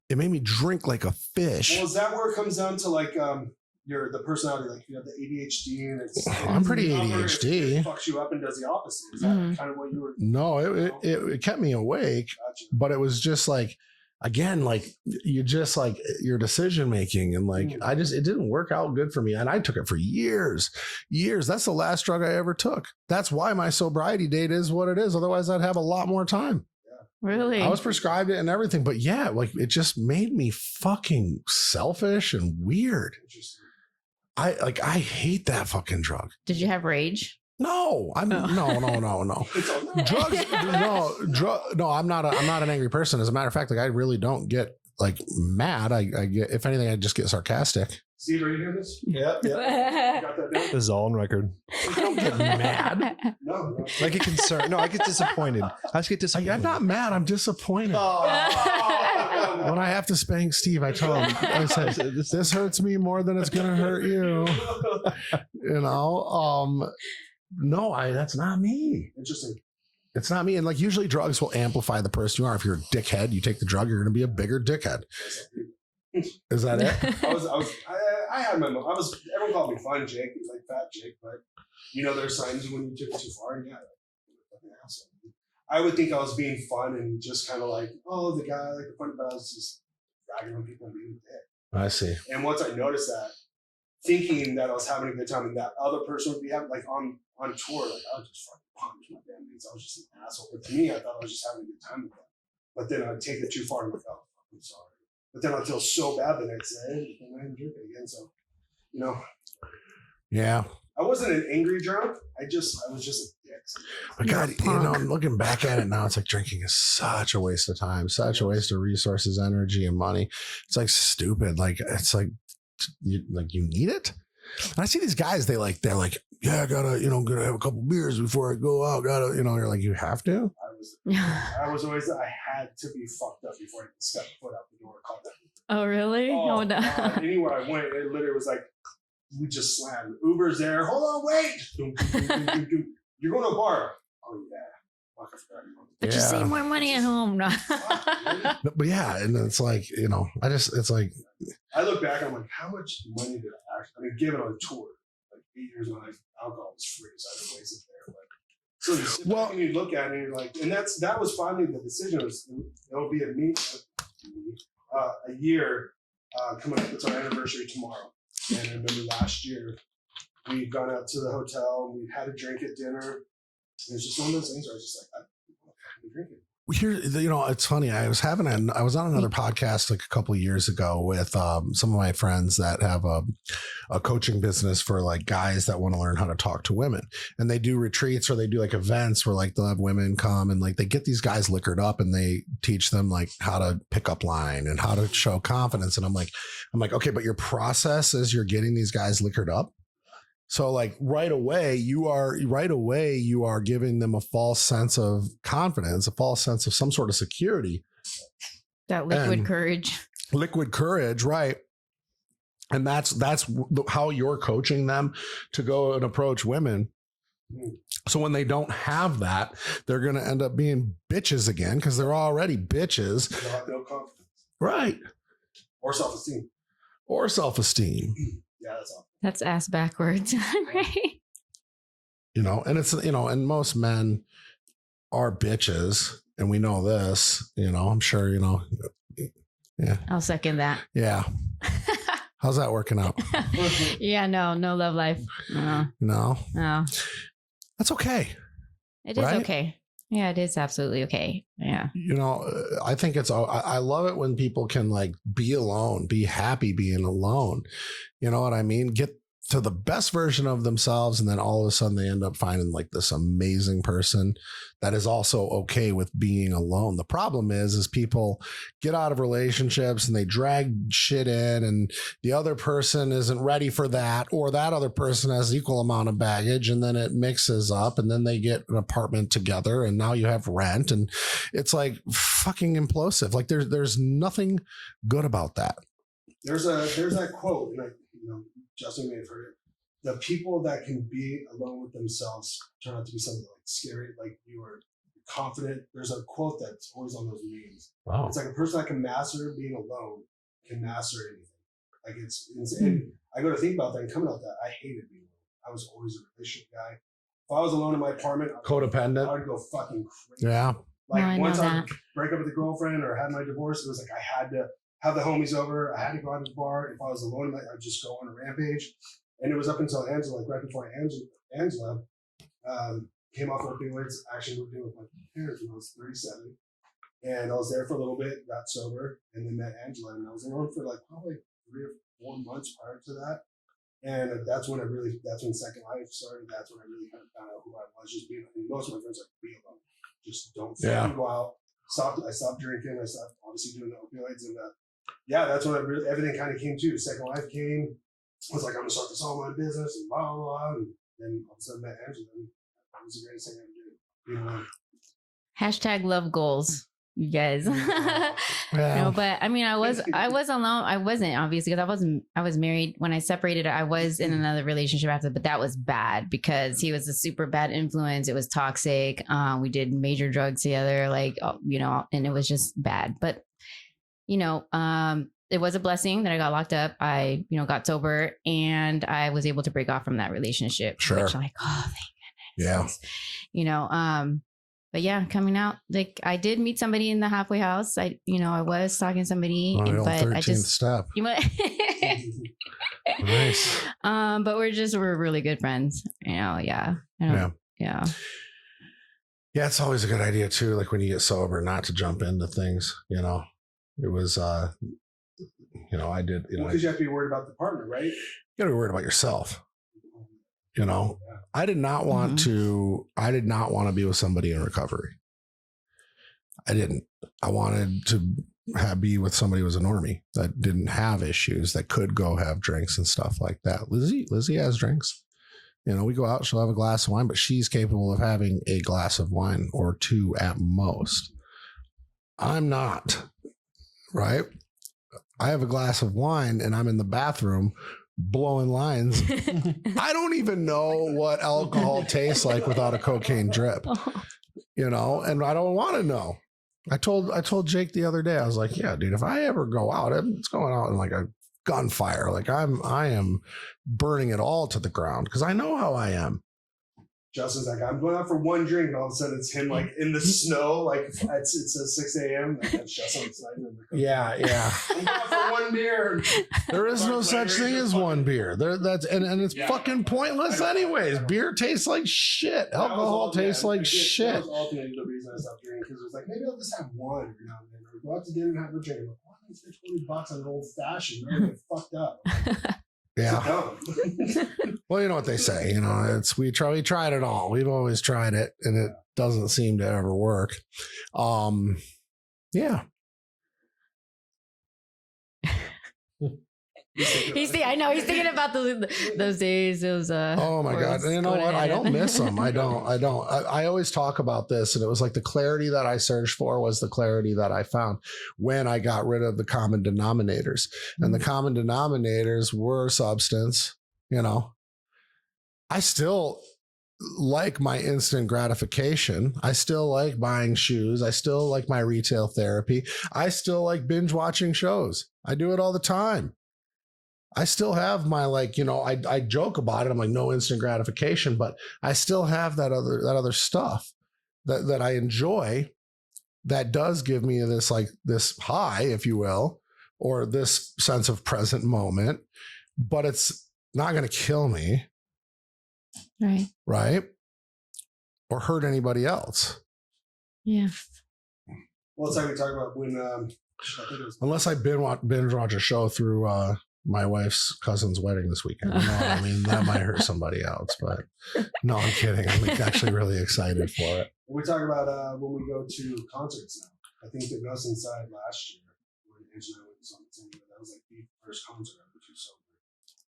It made me drink like a fish. Well, is that where it comes down to like the personality, like you have the ADHD and it's I'm pretty ADHD. ADHD. It fucks you up and does the opposite. Is that kind of what you were? No, it kept me awake, Gotcha. but it was just like, again, like you just like your decision making and like it didn't work out good for me, and I took it for years. That's the last drug I ever took. That's why my sobriety date is what it is. Otherwise, I'd have a lot more time. Really? I was prescribed it and everything, but yeah, like it just made me fucking selfish and weird. I hate that fucking drug. Did you have rage? No, no. Drugs, no, I'm not an angry person. As a matter of fact, like I really don't get like mad. I get, if anything, I just get sarcastic. Steve, are you hearing this? Yeah. You got that down? This is all on record. I don't get mad. No. I get concerned. No, I get disappointed. I just get disappointed. I'm not mad. I'm disappointed. Oh. When I have to spank Steve, I tell him, I say, this hurts me more than it's going to hurt you. You know, no, that's not me. Interesting. It's not me. And like usually drugs will amplify the person you are. If you're a dickhead, you take the drug, you're going to be a bigger dickhead. Is that it? I had my moment. Everyone called me Fun Jake, like Fat Jake, but you know, there's signs when you took it too far, and I would think I was being fun and just kind of like, oh, the guy, like the fun, but I was just bragging on people and being a dick. I see. And once I noticed that, thinking that I was having a good time and that other person would be having, like on tour, like I would just fucking punch my bandmates. I was just an asshole. But to me, I thought I was just having a good time with them. But then I'd take it too far and like, oh, I'm sorry. But then I'd feel so bad the next day and I didn't drink it again. So, you know. Yeah. I wasn't an angry drunk. I was just a dick. But God, you know, looking back at it now, it's like drinking is such a waste of time, such a waste of resources, energy, and money. It's like stupid. Like it's like you need it. And I see these guys, they're like, yeah, I gotta have a couple beers before I go out. You're like, you have to. I was always, I had to be fucked up before I could step foot out the door. Call that. Oh, really? Oh, no. Anywhere I went, it literally was like, we just slammed. Uber's there. Hold on, wait. You're going to a bar. Oh, yeah. Fuck, I forgot. But you save more money at home. No. But yeah, and it's like, it's like. I look back, I'm like, how much money did I actually, given on a tour, like 8 years when alcohol was free, so I didn't waste it there. But so you sit back and you look at it and you're like, and that was finally the decision. It'll be a year coming up. It's our anniversary tomorrow. And I remember last year, we'd gone out to the hotel and we had a drink at dinner. And it's just one of those things where I was just like, I'm drinking. Here, it's funny. I was on another podcast like a couple of years ago with some of my friends that have a coaching business for like guys that want to learn how to talk to women, and they do retreats or they do like events where like they'll have women come and like they get these guys liquored up and they teach them like how to pick up line and how to show confidence. And I'm like, okay, but your process is you're getting these guys liquored up. So like right away you are giving them a false sense of confidence, a false sense of some sort of security. That liquid courage. Right. And that's how you're coaching them to go and approach women. So when they don't have that, they're going to end up being bitches again because they're already bitches. They'll have no confidence. Right. Or self-esteem. Yeah, that's all. That's ass backwards. Right. And it's, and most men are bitches and we know this, I'm sure, yeah. I'll second that. Yeah. How's that working out? Yeah, no love life. No. That's okay. It is okay. Yeah, it is absolutely okay. Yeah. I think I love it when people can like be alone, be happy being alone. You know what I mean? Get to the best version of themselves. And then all of a sudden they end up finding like this amazing person that is also okay with being alone. The problem is people get out of relationships and they drag shit in and the other person isn't ready for that, or that other person has equal amount of baggage, and then it mixes up and then they get an apartment together and now you have rent and it's like fucking implosive. Like there's nothing good about that. There's that quote, and Justin may have heard it. The people that can be alone with themselves turn out to be something like scary, like you are confident. There's a quote that's always on those memes. Wow. It's like a person that can master being alone can master anything. Like it's insane. I go to think about that and coming out that I hated being alone. I was always a relationship guy. If I was alone in my apartment, I Codependent. would go fucking crazy. Yeah. Like No, I once know I that. break up with a girlfriend or had my divorce, it was like I had to have the homies over. I had to go out to the bar. If I was alone, I'd just go on a rampage. And it was up until Angela, like right before Angela came off opioids. Actually moved in with my parents when I was 37. And I was there for a little bit, got sober, and then met Angela. And I was alone for like probably 3 or 4 months prior to that. And that's when Second Life started. That's when I really kind of found out who I was. Just being, and most of my friends are like, be alone. Just don't go out. I stopped drinking. I stopped obviously doing the opioids. And that's when everything kind of came to. Second Life came. I was like, I'm going to start this all my business and blah, blah, blah. And then all of a sudden met Angela. And that was the greatest thing I ever did. Being alone. Hashtag love goals, you guys. Yeah. No, but I mean, I was alone. I wasn't, obviously, because I was married. When I separated, I was in another relationship after, but that was bad because he was a super bad influence. It was toxic. We did major drugs together, like, and it was just bad. But, it was a blessing that I got locked up. I, got sober and I was able to break off from that relationship. Sure. Which I'm like, oh, thank goodness. Yeah. But yeah, coming out, like I did meet somebody in the halfway house. I was talking to somebody, Oh, but 13th I just, step. Nice. But we're really good friends. Yeah. Yeah, it's always a good idea too. Like when you get sober, not to jump into things. It was, I did. Because you have to be worried about the partner, right? You got to be worried about yourself. I did not want to. I did not want to be with somebody in recovery. I didn't. I wanted to be with somebody who was a normie that didn't have issues, that could go have drinks and stuff like that. Lizzie has drinks. We go out, she'll have a glass of wine, but she's capable of having a glass of wine or 2 at most. I'm not, right? I have a glass of wine and I'm in the bathroom blowing lines. I don't even know what alcohol tastes like without a cocaine drip, and I don't want to know. I told Jake the other day, I was like, yeah, dude, if I ever go out, it's going out in like a gunfire. Like I am burning it all to the ground because I know how I am. Justin's like, I'm going out for 1 drink, and all of a sudden it's him like in the snow, like it's 6 a.m. Like that's Justin. Yeah. I'm going out for 1 beer. There is no such thing as 1 beer. And it's fucking pointless anyways. Beer tastes like shit. Alcohol tastes like shit. That was ultimately the reason I stopped drinking, because it was like, maybe I'll just have 1 every now and then, or go out to dinner and have a drink. I'm like, why don't I spend $20 on an old fashioned? I'm get fucked up. Yeah. Well, you know what they say, we tried it all. We've always tried it and it doesn't seem to ever work. Yeah. I know he's thinking about those days. Oh my God. You know what? I don't miss them. I don't. I always talk about this, and it was like the clarity that I searched for was the clarity that I found when I got rid of the common denominators. And the common denominators were substance. I still like my instant gratification. I still like buying shoes. I still like my retail therapy. I still like binge watching shows. I do it all the time. I still have my, I joke about it. I'm like, no instant gratification, but I still have that other stuff that I enjoy that does give me this high, if you will, or this sense of present moment, but it's not going to kill me. Right. Or hurt anybody else. Yeah. Well, it's like we talked about when, unless I binge watch a show through, my wife's cousin's wedding this weekend. I mean, that might hurt somebody else, but no, I'm kidding. I'm actually really excited for it. We talk about when we go to concerts now. I think the Gus Inside last year, when Angela and I went to something, that was like the first concert I went to sober.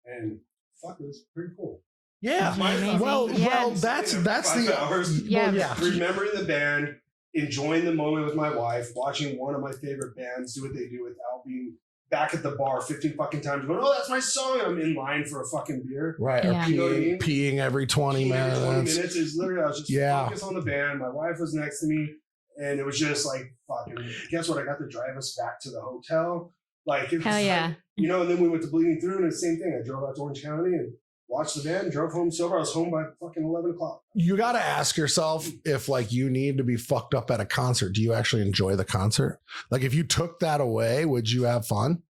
And fuck, it was pretty cool. Yeah. Well, that's the hours. Yeah. Well, yeah. Remembering the band, enjoying the moment with my wife, watching one of my favorite bands do what they do without being back at the bar 15 fucking times going, oh, that's my song. I'm in line for a fucking beer. Right. Yeah. Or You know what I mean? peeing every 20 minutes. Every 20 minutes is literally, I was just focused on the band. My wife was next to me, and it was just like, fucking, guess what? I got to drive us back to the hotel. Like, it was Hell yeah. like, you know, and then we went to Bleeding Through, and the same thing. I drove out to Orange County and watched the band, drove home sober. I was home by fucking 11 o'clock. You got to ask yourself if like you need to be fucked up at a concert. Do you actually enjoy the concert? Like if you took that away, would you have fun?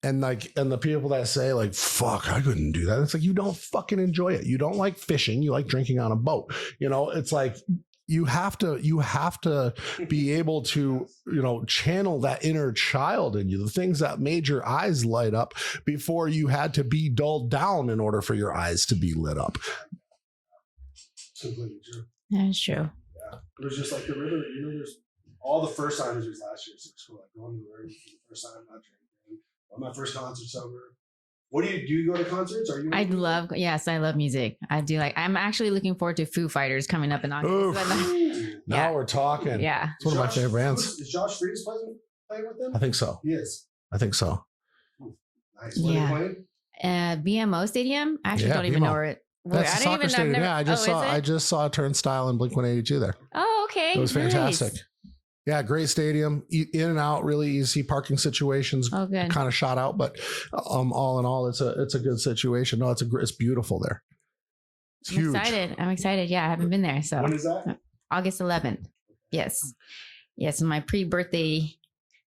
And like, and the people that say like, fuck, I couldn't do that. It's like, you don't fucking enjoy it. You don't like fishing. You like drinking on a boat. You know, it's like, you have to be able to, you know, channel that inner child in you, the things that made your eyes light up before you had to be dulled down in order for your eyes to be lit up. Completely true. That's true. Yeah. It was just like the river, you know, there's all the first timers was last year. So it's cool. Like going to the river for the first time, not drinking. On my first concert sober. What do you go to concerts? Are you? Yes, I love music. I do I'm actually looking forward to Foo Fighters coming up in August. Now we're talking. Yeah. It's one of my favorite bands. Is Josh Freese playing with them? I think so. He is. I think so. Nice. What are they playing? BMO Stadium. I actually don't even BMO. know where it. That's the soccer stadium. Yeah, I just saw Turnstile and Blink-182 there. Oh, okay. It was fantastic. Nice. Yeah, great stadium, in and out, really easy parking situations. Oh, good. Kind of shot out, but all in all, it's a good situation. No, it's beautiful there. It's huge. I'm excited. Yeah, I haven't been there. So When is that? August 11th. Yes. My pre-birthday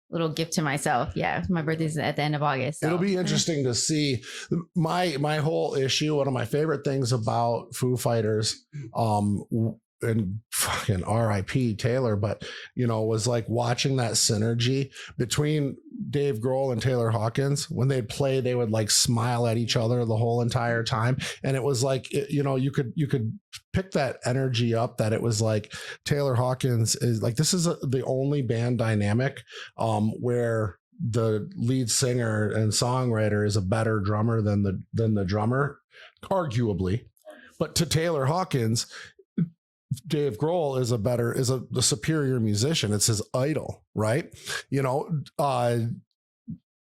little gift to myself. Yeah, my birthday's at the end of August. So. It'll be interesting to see. My whole issue. One of my favorite things about Foo Fighters, and fucking RIP Taylor, but you know, was like watching that synergy between Dave Grohl and Taylor Hawkins. When they'd play, they would like smile at each other the whole entire time. And it was like, you know, you could pick that energy up, that it was like Taylor Hawkins is like, this is the only band dynamic where the lead singer and songwriter is a better drummer than the drummer, arguably. But to Taylor Hawkins, Dave Grohl is a superior musician. It's his idol, right? You know,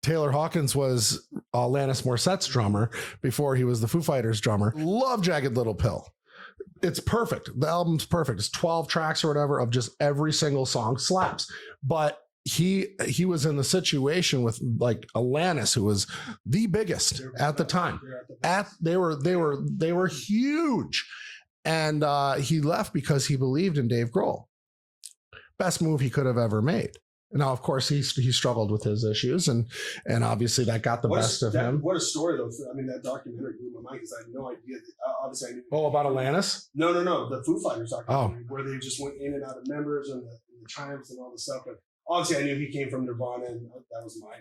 Taylor Hawkins was Alanis Morissette's drummer before he was the Foo Fighters drummer. Love Jagged Little Pill. It's perfect. The album's perfect. It's 12 tracks or whatever of just every single song slaps. But he was in the situation with like Alanis, who was the biggest at the time. They were huge. And he left because he believed in Dave Grohl. Best move he could have ever made. Now, of course, he struggled with his issues, and obviously that got the best of him. What a story, though. I mean, that documentary blew my mind because I had no idea. Obviously, I knew. Oh, about Alanis? No. The Foo Fighters documentary, where they just went in and out of members and the triumphs and all the stuff. But obviously, I knew he came from Nirvana, and that was my.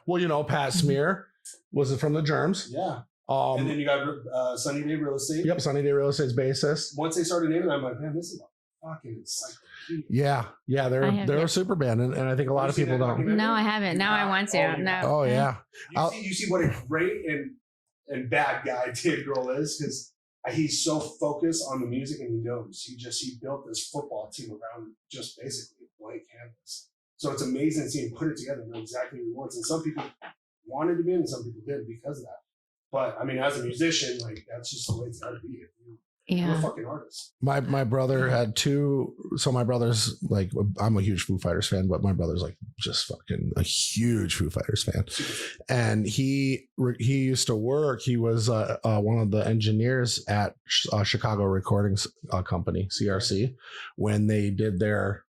Well, you know, Pat Smear was it from the Germs? Yeah. And then you got Sunny Day Real Estate. Yep, Sunny Day Real Estate's bassist. Once they started naming, I'm like, man, this is a fucking encyclopedia. Yeah, they're a super band, and I think a lot of people don't. No, I haven't. Now I want to. No. Oh yeah. You see what a great and bad guy Dave Grohl is, because he's so focused on the music, and he knows he built this football team around just basically a blank canvas. So it's amazing to see him put it together and know exactly what he wants. And some people wanted to be, and some people didn't because of that. But I mean, as a musician, like that's just the way it's got to be. You're a fucking artist. My brother had two. So my brother's like, I'm a huge Foo Fighters fan, but my brother's like just fucking a huge Foo Fighters fan. And he used to work. He was one of the engineers at Chicago Recordings Company, CRC, when they did their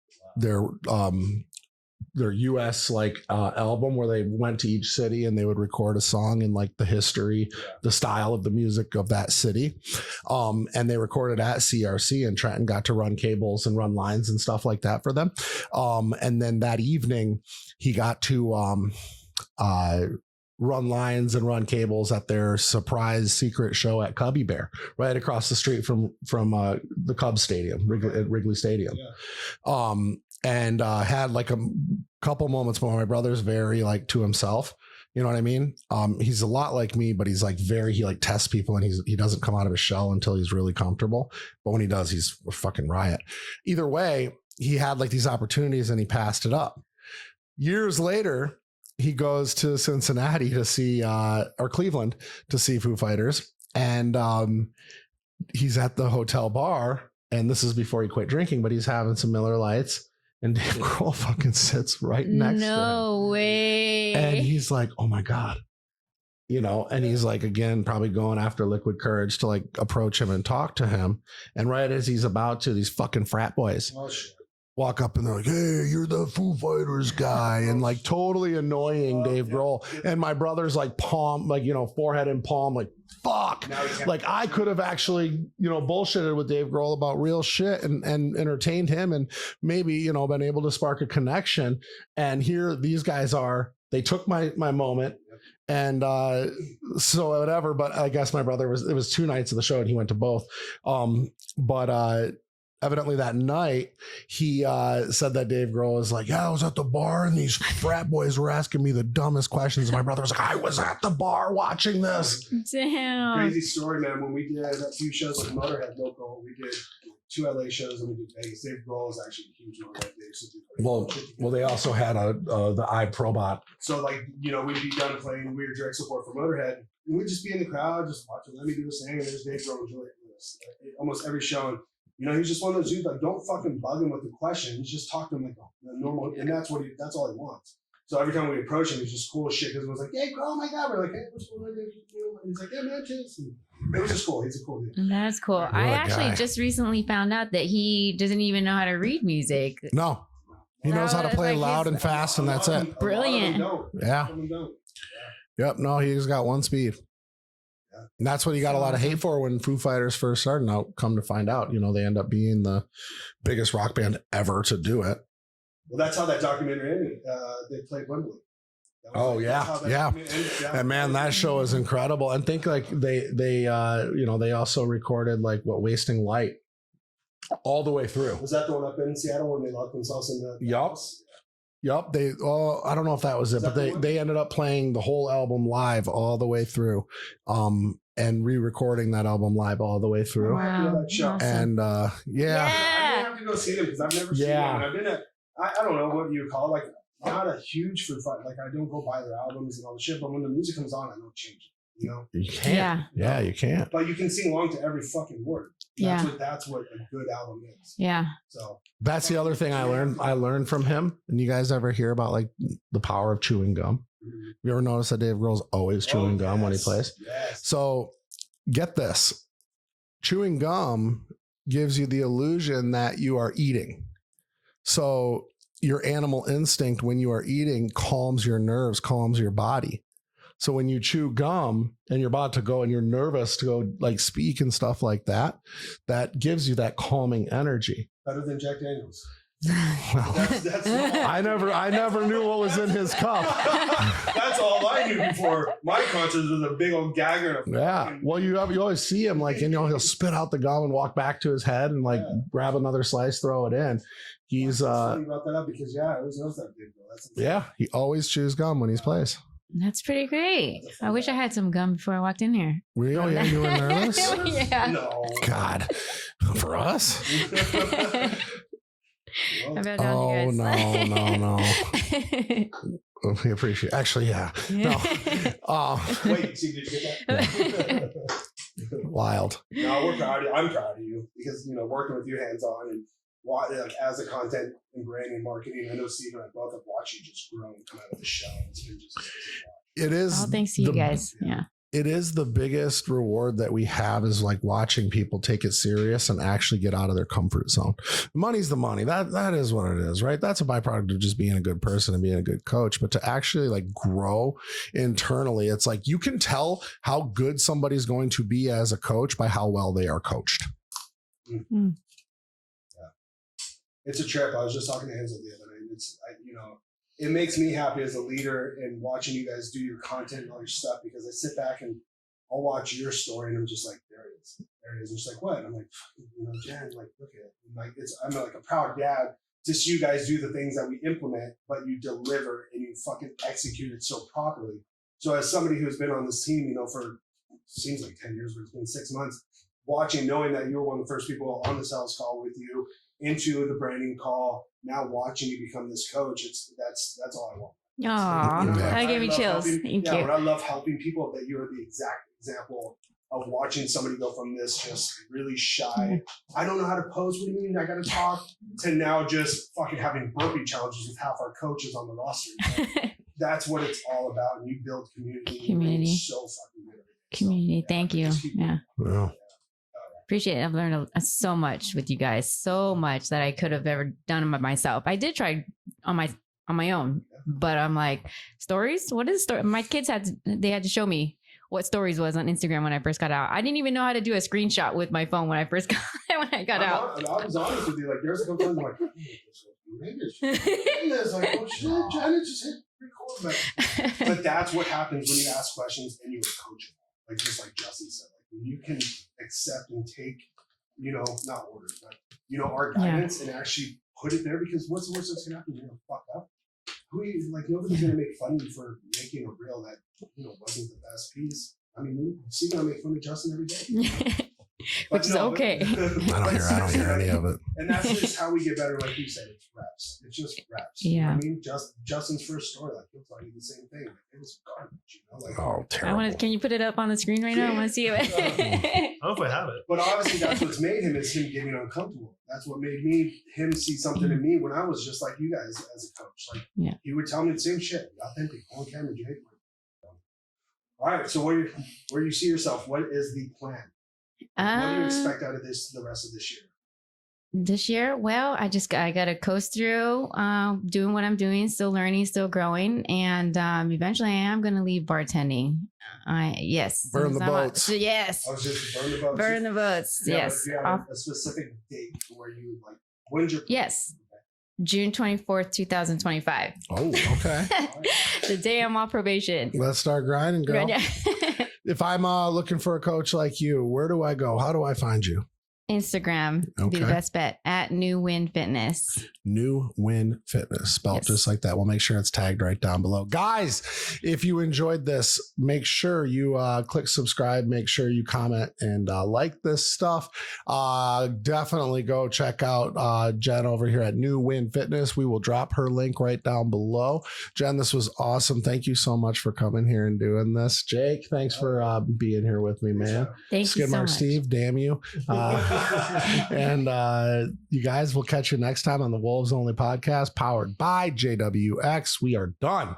US like album where they went to each city and they would record a song in like the history, the style of the music of that city. And they recorded at CRC, and Trenton got to run cables and run lines and stuff like that for them. And then that evening he got to run lines and run cables at their surprise secret show at Cubby Bear, right across the street from the Cubs stadium, Wrigley Stadium. Yeah. And had like a couple moments, but my brother's very like to himself. You know what I mean? He's a lot like me, but he's like he like tests people, and he doesn't come out of his shell until he's really comfortable. But when he does, he's a fucking riot. Either way, he had like these opportunities and he passed it up. Years later, he goes to Cincinnati to see, or Cleveland to see Foo Fighters. And he's at the hotel bar, and this is before he quit drinking, but he's having some Miller Lights. And Dave Grohl fucking sits right next to him. No way. And he's like, oh my God. And he's like, again, probably going after Liquid Courage to like approach him and talk to him. And right as he's about to, these fucking frat boys walk up and they're like, hey, you're the Foo Fighters guy. And like totally annoying Dave Grohl. And my brother's like palm, like, forehead and palm, like, fuck. Like I could have actually, bullshitted with Dave Grohl about real shit and entertained him and maybe, been able to spark a connection. And here these guys are, they took my moment. And so whatever, but I guess my brother it was 2 nights of the show and he went to both. But evidently that night he said that Dave Grohl was like, yeah, I was at the bar and these frat boys were asking me the dumbest questions. And my brother was like, I was at the bar watching this. Damn. Crazy story, man. When we did a few shows with Motorhead local, we did 2 LA shows and we did Vegas. Dave Grohl is actually a huge Motorhead Dave. So well, they also had the iProbot. So like, we'd be done playing Weird Direct Support for Motorhead and we'd just be in the crowd, just watching, let me do this thing. And there's Dave Grohl enjoying this almost every show. And he's just one of those dudes, like, don't fucking bug him with the questions. Just talk to him like a normal, and that's all he wants. So every time we approach him, he's just cool as shit because it was like, hey, oh my God. We're like, hey, what's going on? And he's like, yeah, man, cheers. It was just cool. He's a cool dude. That's cool. I actually just recently found out that he doesn't even know how to read music. No. He knows how to play loud and fast, and that's it. Brilliant. Yeah. Yep. No, he's got one speed. And that's what he got a lot of hate for when Foo Fighters first started. Now, come to find out, they end up being the biggest rock band ever to do it. Well, that's how that documentary ended. They played Wembley. Oh yeah. And man, that show is incredible. And think like they also recorded like Wasting Light all the way through. Was that the one up in Seattle when they locked themselves in the house? Yep. I don't know if that was it, but they ended up playing the whole album live all the way through, and re-recording that album live all the way through. Wow. And I have to go see them because I've never seen them. And I've been I don't know what you would call it, like not a huge Foo Fighter. Like I don't go buy their albums and all the shit, but when the music comes on, I don't change it. You can't. Yeah, you can't. But you can sing along to every fucking word. That's what a good album is. Yeah. So that's the other thing I learned from him. And you guys ever hear about like the power of chewing gum? Mm-hmm. You ever notice that Dave Grohl's always chewing gum when he plays? Yes. So get this. Chewing gum gives you the illusion that you are eating. So your animal instinct when you are eating calms your nerves, calms your body. So when you chew gum and you're about to go and you're nervous to go like speak and stuff like that, that gives you that calming energy. Better than Jack Daniels. Well, that's I never knew what was in his cup. That's all I knew before. My conscience was a big old gagger. Yeah. Well, you always see him like, he'll spit out the gum and walk back to his head and like grab another slice, throw it in. He's funny about that up because I always knows that big. He always chews gum when he plays. That's pretty great. I wish I had some gum before I walked in here. Really? Yeah, you were nervous? Yeah. No. God. For us? Oh, no. We appreciate it. Actually, yeah. No. Wait, see, did you get that? Wild. No, we're proud of you. I'm proud of you because, working with you hands-on and like as a content and branding and marketing, I know Steve and I both have watched you just grow and come out of the shell. It's been just it is. All thanks to you guys. Yeah. It is the biggest reward that we have is like watching people take it serious and actually get out of their comfort zone. Money's the money. That is what it is, right? That's a byproduct of just being a good person and being a good coach. But to actually like grow internally, it's like you can tell how good somebody's going to be as a coach by how well they are coached. Mm-hmm. It's a trip. I was just talking to Wenzel the other night. It makes me happy as a leader and watching you guys do your content and all your stuff because I sit back and I'll watch your story and I'm just like, there it is. And she's like, what? And I'm like, Jen, like, look at it. And like, I'm like a proud dad to see you guys do the things that we implement, but you deliver and you fucking execute it so properly. So as somebody who's been on this team, for seems like 10 years, but it's been 6 months, watching, knowing that you were one of the first people on the sales call with you, into the branding call, now watching you become this coach, that's all I want. Aww, that gave me chills. Thank you. But I love helping people that you're the exact example of watching somebody go from this just really shy, I don't know how to pose, what do you mean, I gotta talk, to now just fucking having burpee challenges with half our coaches on the roster. that's what it's all about. And you build community. Community. It's so fucking good. Community. Thank you. Yeah. Well, Appreciate it. I've learned so much with you guys, so much that I could have ever done by myself. I did try on my own, but I'm like, stories? What is story? My kids had to show me what stories was on Instagram when I first got out. I didn't even know how to do a screenshot with my phone when I first got out. I was honest with you. Like, there's a couple times I'm like, it's like, oh shit, Janet just hit record. But that's what happens when you ask questions and you're coachable. Like, just like Justin said, like, when you can accept and take, not orders, but, our guidance and actually put it there, because what's the worst that's going to happen? You're going to fuck up. Nobody's going to make fun of you for making a reel that, wasn't the best piece. I mean, see, I make fun of Justin every day. Which is okay. I don't hear any of it. And that's just how we get better. Like you said, it's reps. It's just reps. Yeah. You know what I mean? Justin's first story, like, he'll tell you the same thing. Like, it was garbage, Like, oh, terrible. Can you put it up on the screen right now? I want to see it. I don't know if I have it. But obviously, that's what's made him, is him getting uncomfortable. That's what made him see something in me when I was just like you guys as a coach. Like, he would tell me the same shit. Authentic, on camera, Jake. All right. So where do you see yourself? What is the plan? What do you expect out of the rest of this year? This year, well, I got to coast through, doing what I'm doing, still learning, still growing. And eventually I am going to leave bartending. Yes. Burn the boats. Yes. I was just burn the boats. Burn the boats. Yes. Do you have a specific date where you when's your? Yes. June 24th, 2025. Oh, okay. The day I'm on probation. Let's start grinding, girl. Yeah. If I'm looking for a coach like you, where do I go? How do I find you? Instagram would be the best bet, at New Win Fitness. New Win Fitness, spelled just like that. We'll make sure it's tagged right down below. Guys, if you enjoyed this, make sure you click subscribe, make sure you comment and like this stuff. Definitely go check out Jen over here at New Win Fitness. We will drop her link right down below. Jen, this was awesome. Thank you so much for coming here and doing this. Jake, thanks for being here with me, man. Thank you so much. Steve, damn you. And you guys, will catch you next time on the Wolves Only podcast, powered by JWX. We are done.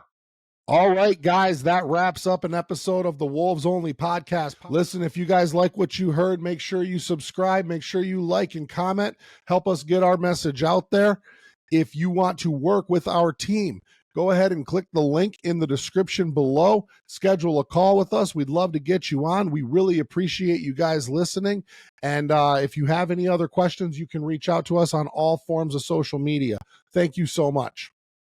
All right, guys, that wraps up an episode of the Wolves Only podcast. Listen, if you guys like what you heard, make sure you subscribe, make sure you like and comment, help us get our message out there. If you want to work with our team, go ahead and click the link in the description below. Schedule a call with us. We'd love to get you on. We really appreciate you guys listening. And if you have any other questions, you can reach out to us on all forms of social media. Thank you so much.